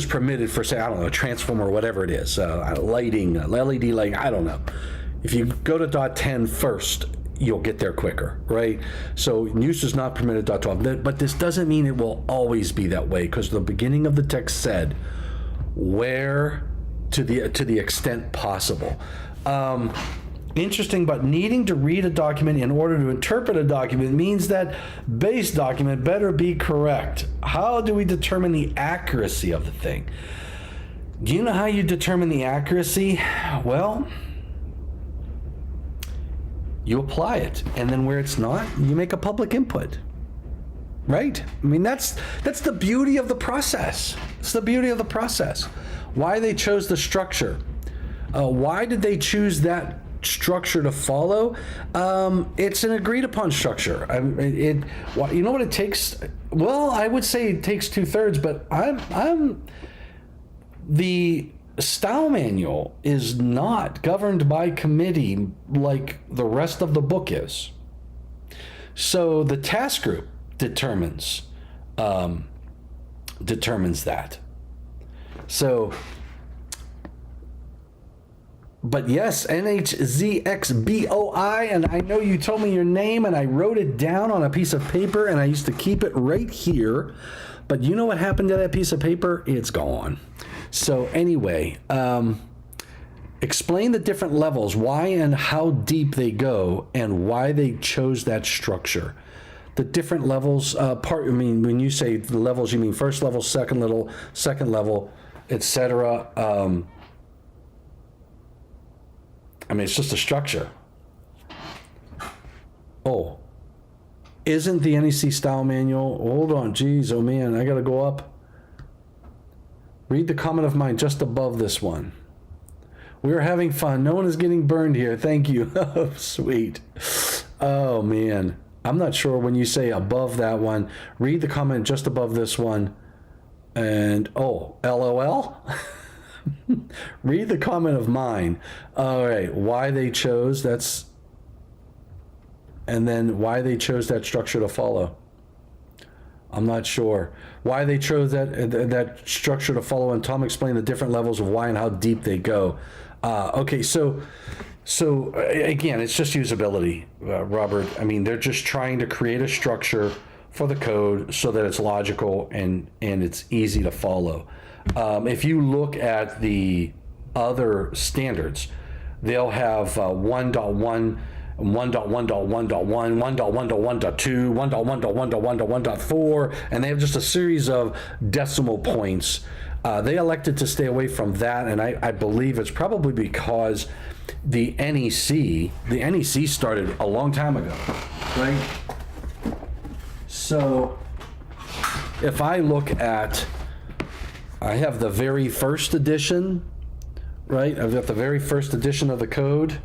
permitted for, say, I don't know, a transformer or whatever it is, lighting, LED light, I don't know. If you go to .10 first, you'll get there quicker, right? So uses not permitted .12, but this doesn't mean it will always be that way, because the beginning of the text said where to the extent possible. Interesting, but needing to read a document in order to interpret a document means that base document better be correct. How do we determine the accuracy of the thing? Do you know how you determine the accuracy? Well, you apply it, and then where it's not, you make a public input. Right? I mean, that's the beauty of the process. It's the beauty of the process. Why they chose the structure. Why did they choose that structure to follow? It's an agreed upon structure. You know what it takes? Well, I would say it takes 2/3, but the style manual is not governed by committee like the rest of the book is. So the task group determines that. So, But yes, NHZXBOI, and I know you told me your name, and I wrote it down on a piece of paper, and I used to keep it right here. But you know what happened to that piece of paper? It's gone. So anyway, explain the different levels, why and how deep they go, and why they chose that structure. The different levels, when you say the levels, you mean first level, second level, etc. It's just a structure. Oh, isn't the NEC style manual? Hold on, geez, oh man, I gotta go up. Read the comment of mine just above this one. We're having fun. No one is getting burned here. Thank you. Oh, sweet. Oh man. I'm not sure when you say above that one. Read the comment just above this one. And, oh, LOL? Read the comment of mine. All right, why they chose, and then why they chose that structure to follow. I'm not sure. Why they chose that structure to follow, and Tom explained the different levels of why and how deep they go. Okay, so again, it's just usability, Robert. They're just trying to create a structure for the code so that it's logical and it's easy to follow. If you look at the other standards, they'll have 1.1, 1.1.1.1, 1.1.1.2, 1.1.1.1.1.4, and they have just a series of decimal points. They elected to stay away from that, and I believe it's probably because the NEC started a long time ago, right? So if I look at, I have the very first edition, right? I've got the very first edition of the code,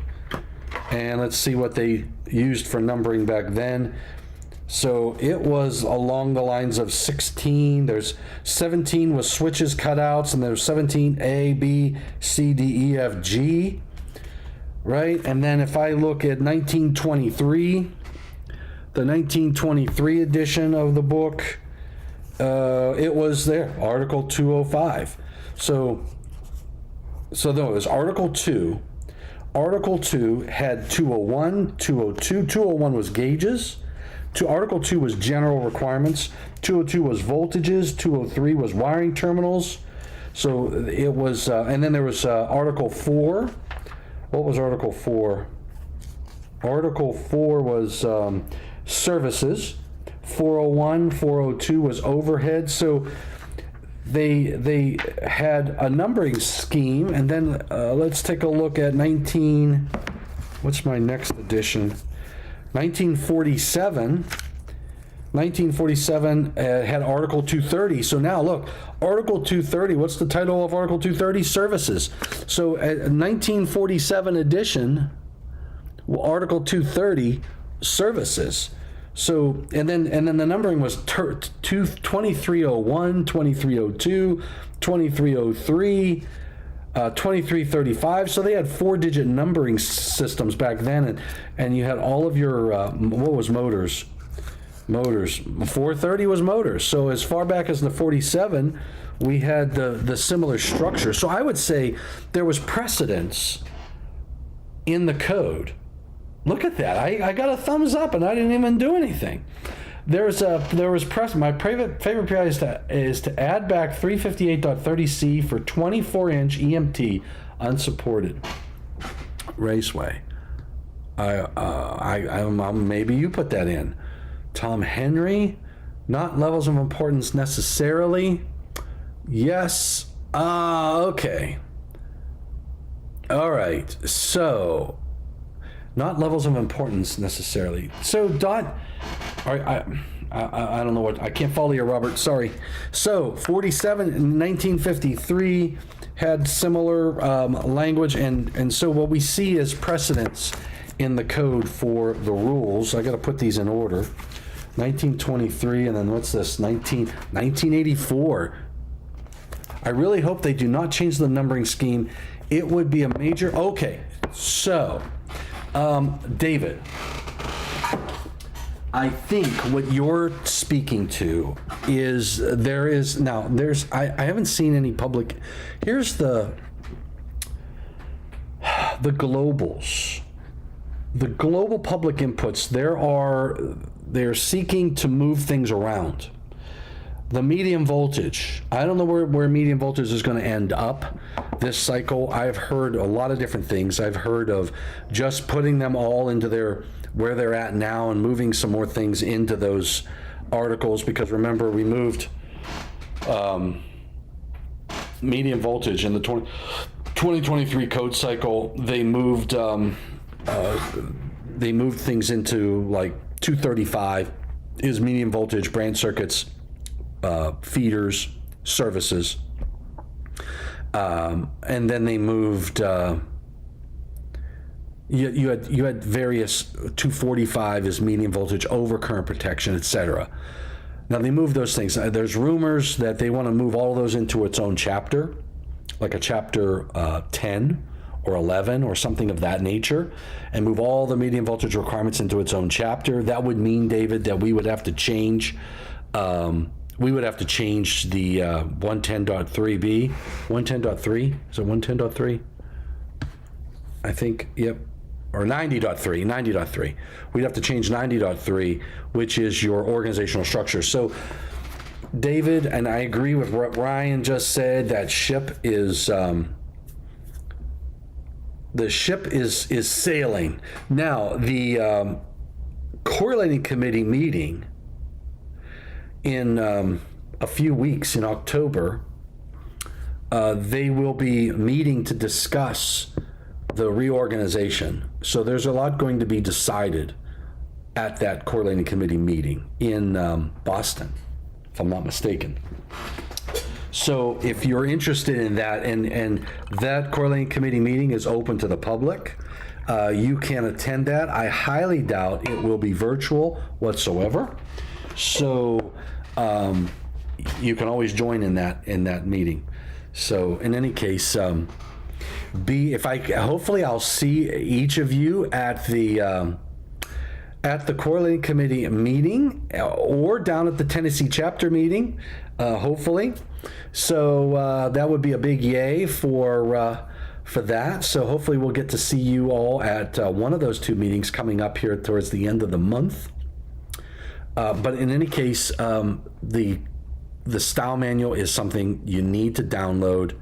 and let's see what they used for numbering back then. So it was along the lines of 16. There's 17 with switches, cutouts, and there's 17 A, B, C, D, E, F, G, right? And then if I look at 1923, the 1923 edition of the book, it was there, Article 205. So there was Article 2. Article 2 had 201, 202. 201 was gauges. Article 2 was general requirements. 202 was voltages. 203 was wiring terminals. So it was, and then there was Article 4. What was Article 4? Article 4 was services. 401, 402 was overhead. So they had a numbering scheme, and then let's take a look at what's my next edition? 1947 had Article 230. So now look, Article 230, what's the title of Article 230? Services. So at 1947 edition, Article 230, services. So, and then the numbering was 2301, 2302, 2303, 2335. So they had 4-digit numbering systems back then, and you had all of your what was motors? 430 was motors. So as far back as the 47, we had the similar structure. So I would say there was precedence in the code. Look at that. I got a thumbs up and I didn't even do anything. There was my favorite PI is to add back 358.30C for 24-inch EMT unsupported raceway. Maybe you put that in. Tom Henry, not levels of importance necessarily. Yes. Okay. All right. So, not levels of importance necessarily. So, Dot, I don't know what, I can't follow you, Robert, sorry. So, 47 in 1953 had similar language, and so what we see is precedence in the code for the rules. I got to put these in order. 1923, and then what's this? 1984. I really hope they do not change the numbering scheme. It would be a major, okay, so, David, I think what you're speaking to is I haven't seen any public, here's the the globals, the global public inputs, they're seeking to move things around. The medium voltage, I don't know where medium voltage is going to end up this cycle. I've heard a lot of different things. I've heard of just putting them all into where they're at now and moving some more things into those articles, because remember, we moved medium voltage in the 2023 code cycle. They moved things into like 235 is medium voltage, branch circuits, feeders, services, and then they moved. You had various 245 is medium voltage, overcurrent protection, etc. Now they moved those things. There's rumors that they want to move all of those into its own chapter, like a chapter 10 or 11 or something of that nature, and move all the medium voltage requirements into its own chapter. That would mean, David, that we would have to change. We would have to change the 110.3b. 110.3? Is it 110.3? I think, yep. Or 90.3, 90.3. We'd have to change 90.3, which is your organizational structure. So, David, and I agree with what Ryan just said, that the ship is sailing. Now, the correlating committee meeting in a few weeks in October, they will be meeting to discuss the reorganization. So there's a lot going to be decided at that correlating committee meeting in Boston, if I'm not mistaken. So if you're interested in that, and that correlating committee meeting is open to the public, you can attend that. I highly doubt it will be virtual whatsoever. So you can always join in that meeting. So in any case, hopefully I'll see each of you at the correlating committee meeting or down at the Tennessee chapter meeting, hopefully. So that would be a big yay for that. So hopefully we'll get to see you all at one of those two meetings coming up here towards the end of the month. But in any case, the style manual is something you need to download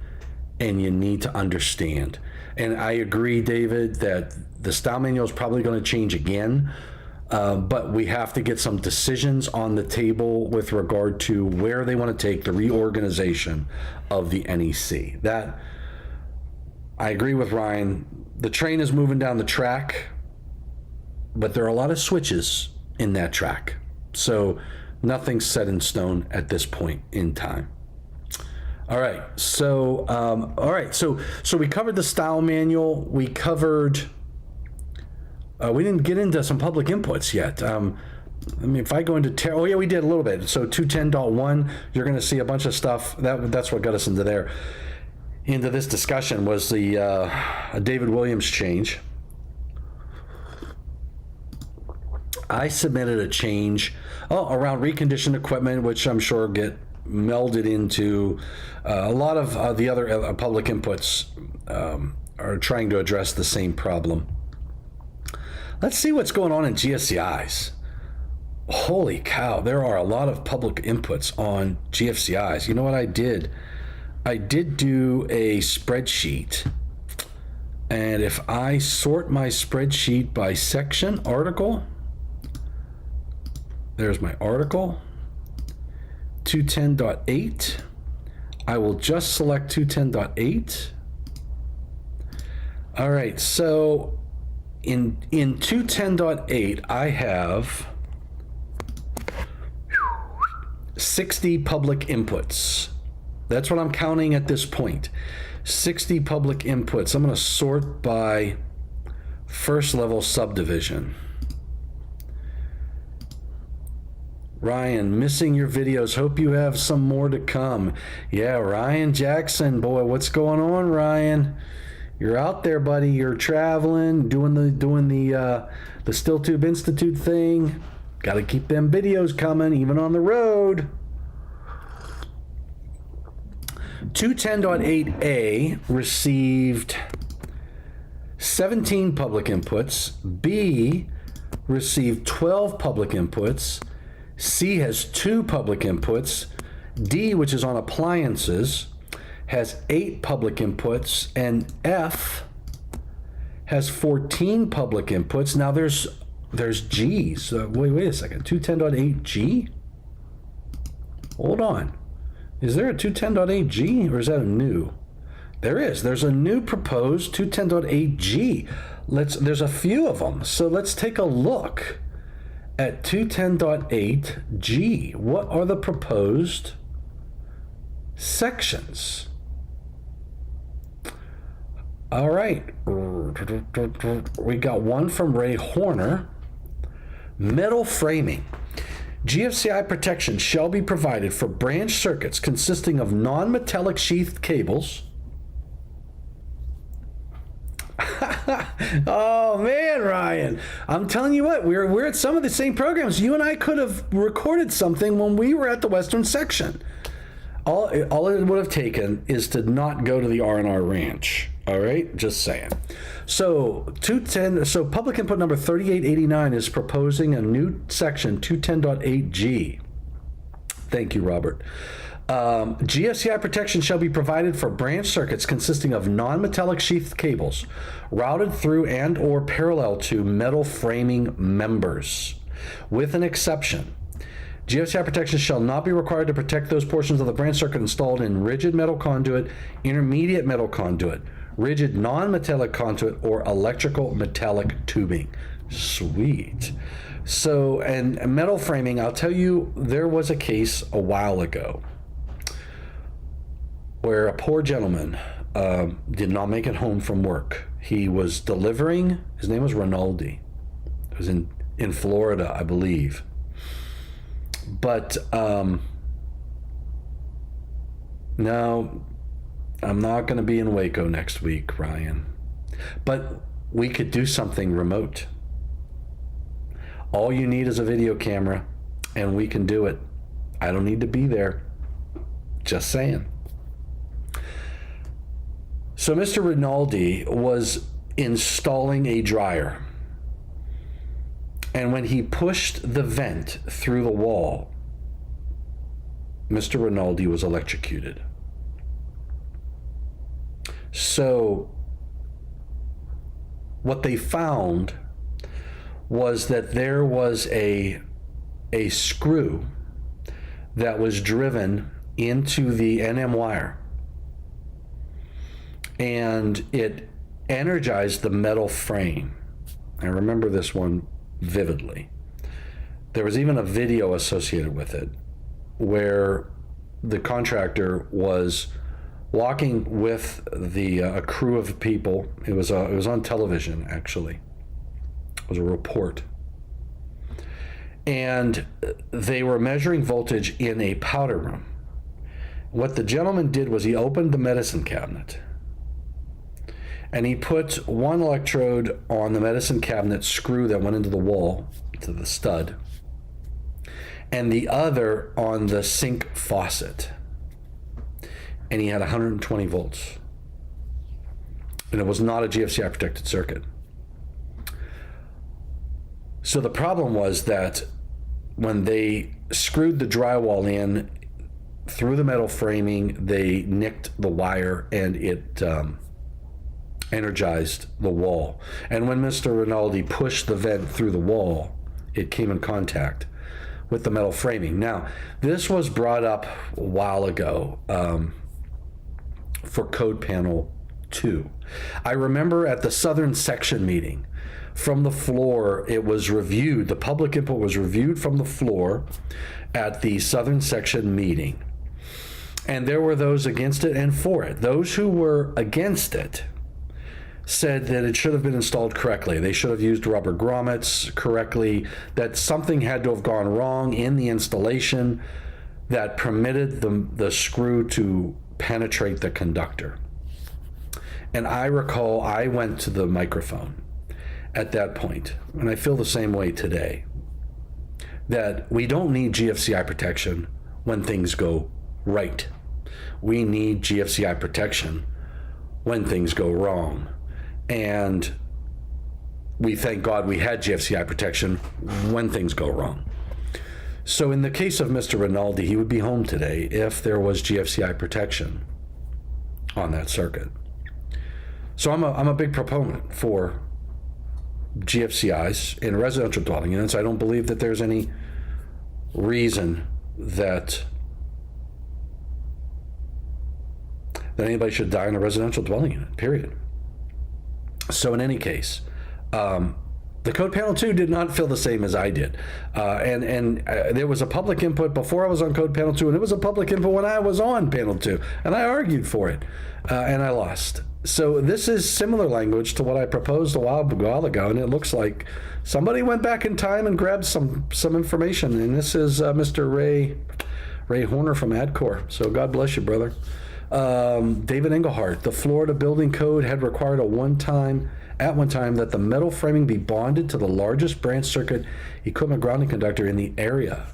and you need to understand. And I agree, David, that the style manual is probably going to change again, but we have to get some decisions on the table with regard to where they want to take the reorganization of the NEC. That, I agree with Ryan, the train is moving down the track, but there are a lot of switches in that track. So nothing's set in stone at this point in time. All right. So, So we covered the style manual. We covered. We didn't get into some public inputs yet. I mean, if I go into oh yeah, we did a little bit. So 210.1, you're going to see a bunch of stuff. That's what got us into there. Into this discussion was the David Williams change. I submitted a change around reconditioned equipment, which I'm sure get melded into a lot of the other public inputs are trying to address the same problem. Let's see what's going on in GFCIs. Holy cow, there are a lot of public inputs on GFCIs. You know what I did? I did do a spreadsheet. And if I sort my spreadsheet by section, article, there's my article, 210.8. I will just select 210.8. All right, so in 210.8, I have 60 public inputs. That's what I'm counting at this point. 60 public inputs. I'm going to sort by first level subdivision. Ryan, missing your videos. Hope you have some more to come. Yeah, Ryan Jackson, boy, what's going on, Ryan? You're out there, buddy. You're traveling, doing the Steel Tube Institute thing. Got to keep them videos coming, even on the road. 210.8a received 17 public inputs. B received 12 public inputs. C has 2 public inputs. D, which is on appliances, has 8 public inputs. And F has 14 public inputs. Now there's G. So wait a second. 210.8G? Hold on. Is there a 210.8G or is that a new? There is. There's a new proposed 210.8G. There's a few of them. So let's take a look at 210.8G. What are the proposed sections? All right. We got one from Ray Horner. Metal framing. GFCI protection shall be provided for branch circuits consisting of non-metallic sheathed cables. Oh man, Ryan, I'm telling you what, we're at some of the same programs. You and I could have recorded something when we were at the Western section. All it would have taken is to not go to the R&R ranch. All right, just saying. So public input number 3889 is proposing a new section 210.8G. Thank you, Robert. GFCI protection shall be provided for branch circuits consisting of non-metallic sheathed cables routed through and or parallel to metal framing members, with an exception. GFCI protection shall not be required to protect those portions of the branch circuit installed in rigid metal conduit, intermediate metal conduit, rigid non-metallic conduit, or electrical metallic tubing. Sweet. So, and metal framing, I'll tell you, there was a case a while ago where a poor gentleman did not make it home from work. He was delivering, his name was Rinaldi. It was in Florida, I believe. But no, I'm not going to be in Waco next week, Ryan. But we could do something remote. All you need is a video camera, and we can do it. I don't need to be there. Just saying. So Mr. Rinaldi was installing a dryer. And when he pushed the vent through the wall, Mr. Rinaldi was electrocuted. So what they found was that there was a screw that was driven into the NM wire, and it energized the metal frame. I remember this one vividly. There was even a video associated with it where the contractor was walking with a crew of people. It was on television, actually. It was a report. And they were measuring voltage in a powder room. What the gentleman did was he opened the medicine cabinet and he put one electrode on the medicine cabinet screw that went into the wall, to the stud, and the other on the sink faucet. And he had 120 volts. And it was not a GFCI protected circuit. So the problem was that when they screwed the drywall in through the metal framing, they nicked the wire and it energized the wall. And when Mr. Rinaldi pushed the vent through the wall, it came in contact with the metal framing. Now, this was brought up a while ago for Code Panel 2. I remember at the Southern Section meeting, from the floor, it was reviewed, the public input was reviewed from the floor at the Southern Section meeting. And there were those against it and for it. Those who were against it said that it should have been installed correctly. They should have used rubber grommets correctly, that something had to have gone wrong in the installation that permitted the screw to penetrate the conductor. And I recall I went to the microphone at that point, and I feel the same way today, that we don't need GFCI protection when things go right. We need GFCI protection when things go wrong. And we thank God we had GFCI protection when things go wrong. So in the case of Mr. Rinaldi, he would be home today if there was GFCI protection on that circuit. So I'm a big proponent for GFCIs in residential dwelling units. I don't believe that there's any reason that anybody should die in a residential dwelling unit, period. So in any case, the Code Panel 2 did not feel the same as I did. And there was a public input before I was on Code Panel 2, and it was a public input when I was on Panel 2, and I argued for it, and I lost. So this is similar language to what I proposed a while ago, and it looks like somebody went back in time and grabbed some information, and this is Mr. Ray Horner from AdCore. So God bless you, brother. David Engelhardt, the Florida Building Code had required at one time that the metal framing be bonded to the largest branch circuit equipment grounding conductor in the area,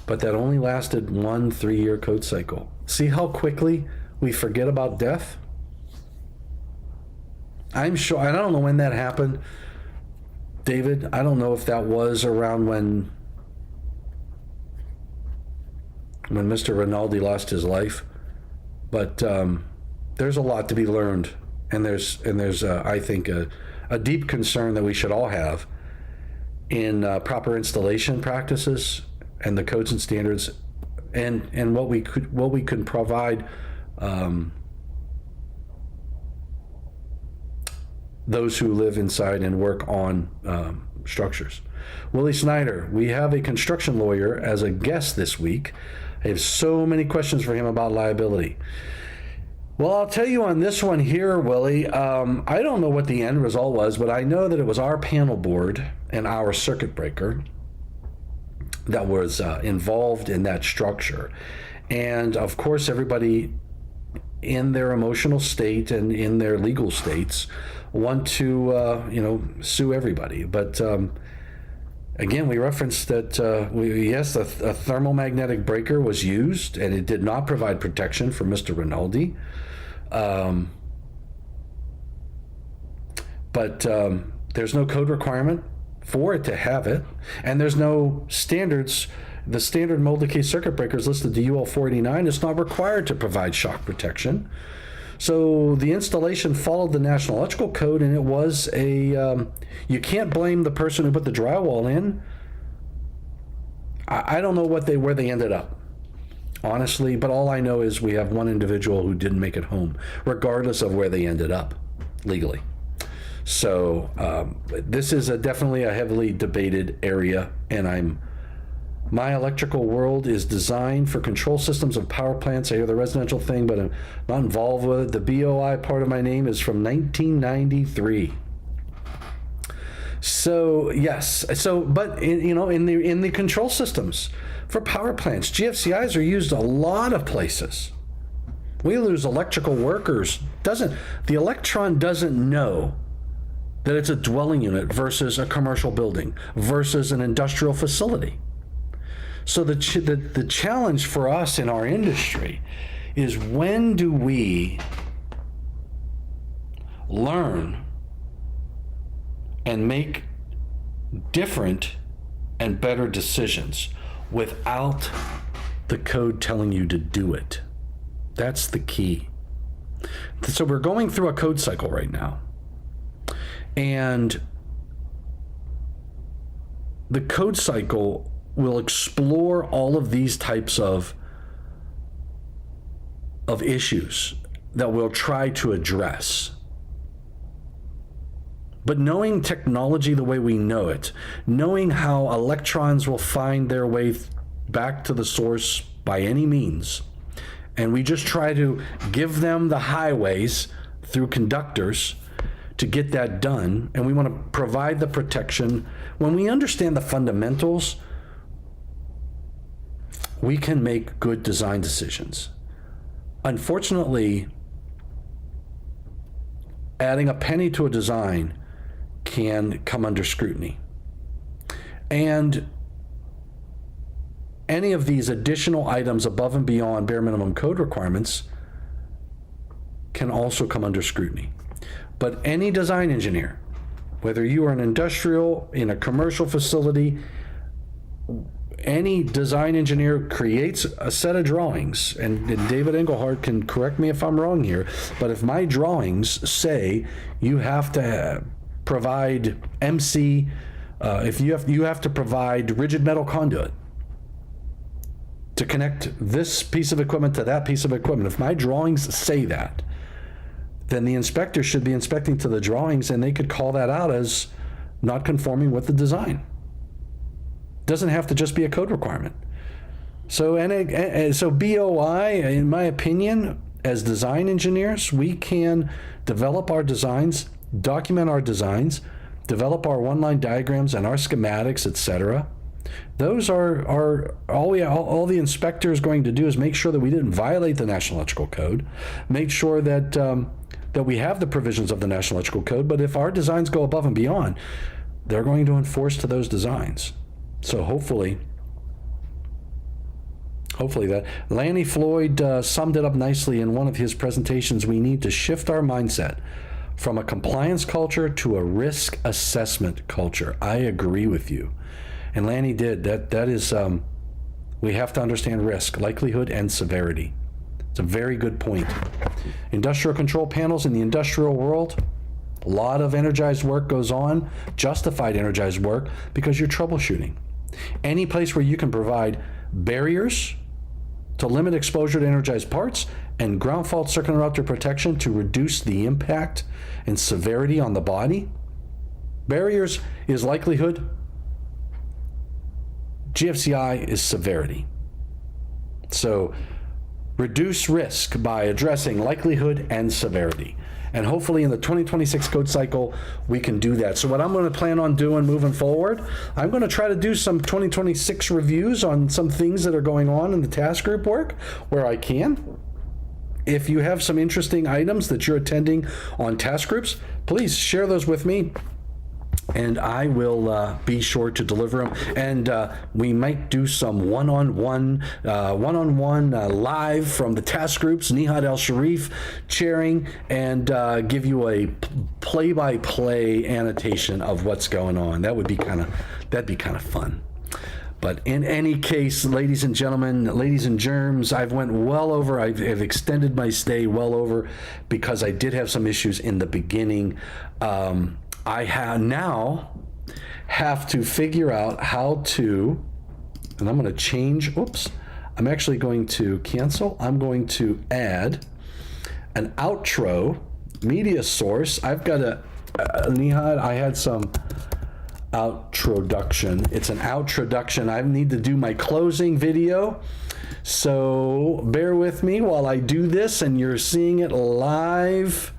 but that only lasted 1 3-year code cycle. See how quickly we forget about death? I'm sure, and I don't know when that happened, David. I don't know if that was around when Mr. Rinaldi lost his life, but there's a lot to be learned. And there's I think a deep concern that we should all have in proper installation practices and the codes and standards, and what we could provide those who live inside and work on structures. Willie Snyder, we have a construction lawyer as a guest this week. I have so many questions for him about liability. Well, I'll tell you on this one here, Willie, I don't know what the end result was, but I know that it was our panel board and our circuit breaker that was involved in that structure. And of course, everybody in their emotional state and in their legal states want to, sue everybody. But again, we referenced that, yes, a thermomagnetic breaker was used, and it did not provide protection for Mr. Rinaldi. But there's no code requirement for it to have it, and there's no standards. The standard molded case circuit breakers listed to UL 489 is not required to provide shock protection. So the installation followed the National Electrical Code, and it was you can't blame the person who put the drywall in. I don't know where they ended up, honestly, but all I know is we have one individual who didn't make it home, regardless of where they ended up legally. So this is definitely a heavily debated area, and my electrical world is designed for control systems of power plants. I hear the residential thing, but I'm not involved with it. The BOI part of my name is from 1993. So yes, but in the control systems for power plants, GFCIs are used a lot of places. We lose electrical workers. The electron doesn't know that it's a dwelling unit versus a commercial building versus an industrial facility. So the challenge for us in our industry is, when do we learn and make different and better decisions without the code telling you to do it? That's the key. So we're going through a code cycle right now, and the code cycle will explore all of these types of issues that we'll try to address. But knowing technology the way we know it, knowing how electrons will find their way back to the source by any means, and we just try to give them the highways through conductors to get that done, and we want to provide the protection. When we understand the fundamentals, we can make good design decisions. Unfortunately, adding a penny to a design can come under scrutiny. And any of these additional items above and beyond bare minimum code requirements can also come under scrutiny. But any design engineer Whether you are an industrial, in a commercial facility, any design engineer creates a set of drawings, and David Engelhardt can correct me if I'm wrong here, but if my drawings say you have to provide MC, if you have to provide rigid metal conduit to connect this piece of equipment to that piece of equipment, if my drawings say that, then the inspector should be inspecting to the drawings, and they could call that out as not conforming with the design. Doesn't have to just be a code requirement. So BOI, in my opinion, as design engineers, we can develop our designs, document our designs, develop our one-line diagrams and our schematics, etc. Those are all the inspector is going to do is make sure that we didn't violate the National Electrical Code, make sure that that we have the provisions of the National Electrical Code. But if our designs go above and beyond, they're going to enforce to those designs. So hopefully that Lanny Floyd summed it up nicely in one of his presentations. We need to shift our mindset from a compliance culture to a risk assessment culture. I agree with you. And Lanny did. That is, we have to understand risk, likelihood, and severity. It's a very good point. Industrial control panels in the industrial world, a lot of energized work goes on, justified energized work, because you're troubleshooting. Any place where you can provide barriers to limit exposure to energized parts and ground fault circuit interrupter protection to reduce the impact and severity on the body. Barriers is likelihood. GFCI is severity. So reduce risk by addressing likelihood and severity. And hopefully in the 2026 code cycle, we can do that. So what I'm going to plan on doing moving forward, I'm going to try to do some 2026 reviews on some things that are going on in the task group work where I can. If you have some interesting items that you're attending on task groups, please share those with me, and I will be sure to deliver them. And we might do some one-on-one live from the task groups, Nihad El Sharif chairing, and give you a play-by-play annotation of what's going on. That'd be kind of fun. But in any case, ladies and gentlemen, ladies and germs, I've extended my stay well over because I did have some issues in the beginning. I now have to figure out how to, and I'm going to change, I'm actually going to cancel. I'm going to add an outro media source. I've got Nihad, I had some outroduction. It's an outroduction. I need to do my closing video. So bear with me while I do this, and you're seeing it live.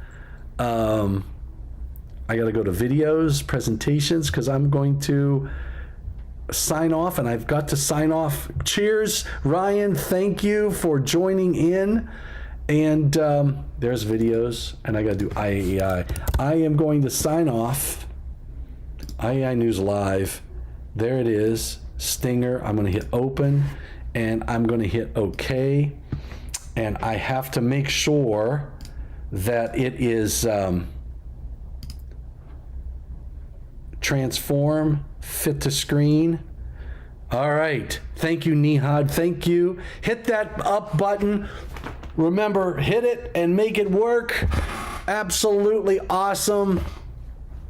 I got to go to videos, presentations, because I'm going to sign off, and I've got to sign off. Cheers, Ryan. Thank you for joining in. And there's videos, and I got to do IAEI. I am going to sign off. IAEI News Live. There it is. Stinger. I'm going to hit open, and I'm going to hit OK. And I have to make sure that it is transform, fit to screen. All right. Thank you, Nihad. Thank you. Hit that up button. Remember, hit it and make it work. Absolutely awesome.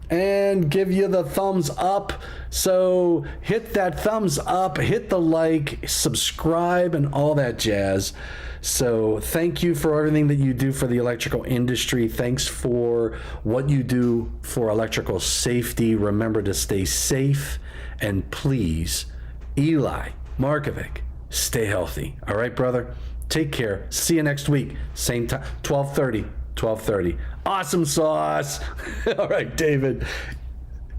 And give you the thumbs up. So hit that thumbs up, hit the like, subscribe, and all that jazz. So thank you for everything that you do for the electrical industry. Thanks for what you do for electrical safety. Remember to stay safe, and please, Eli Markovic, stay healthy. All right, brother? Take care. See you next week. Same time, 12:30. Awesome sauce. All right, David.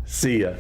See ya.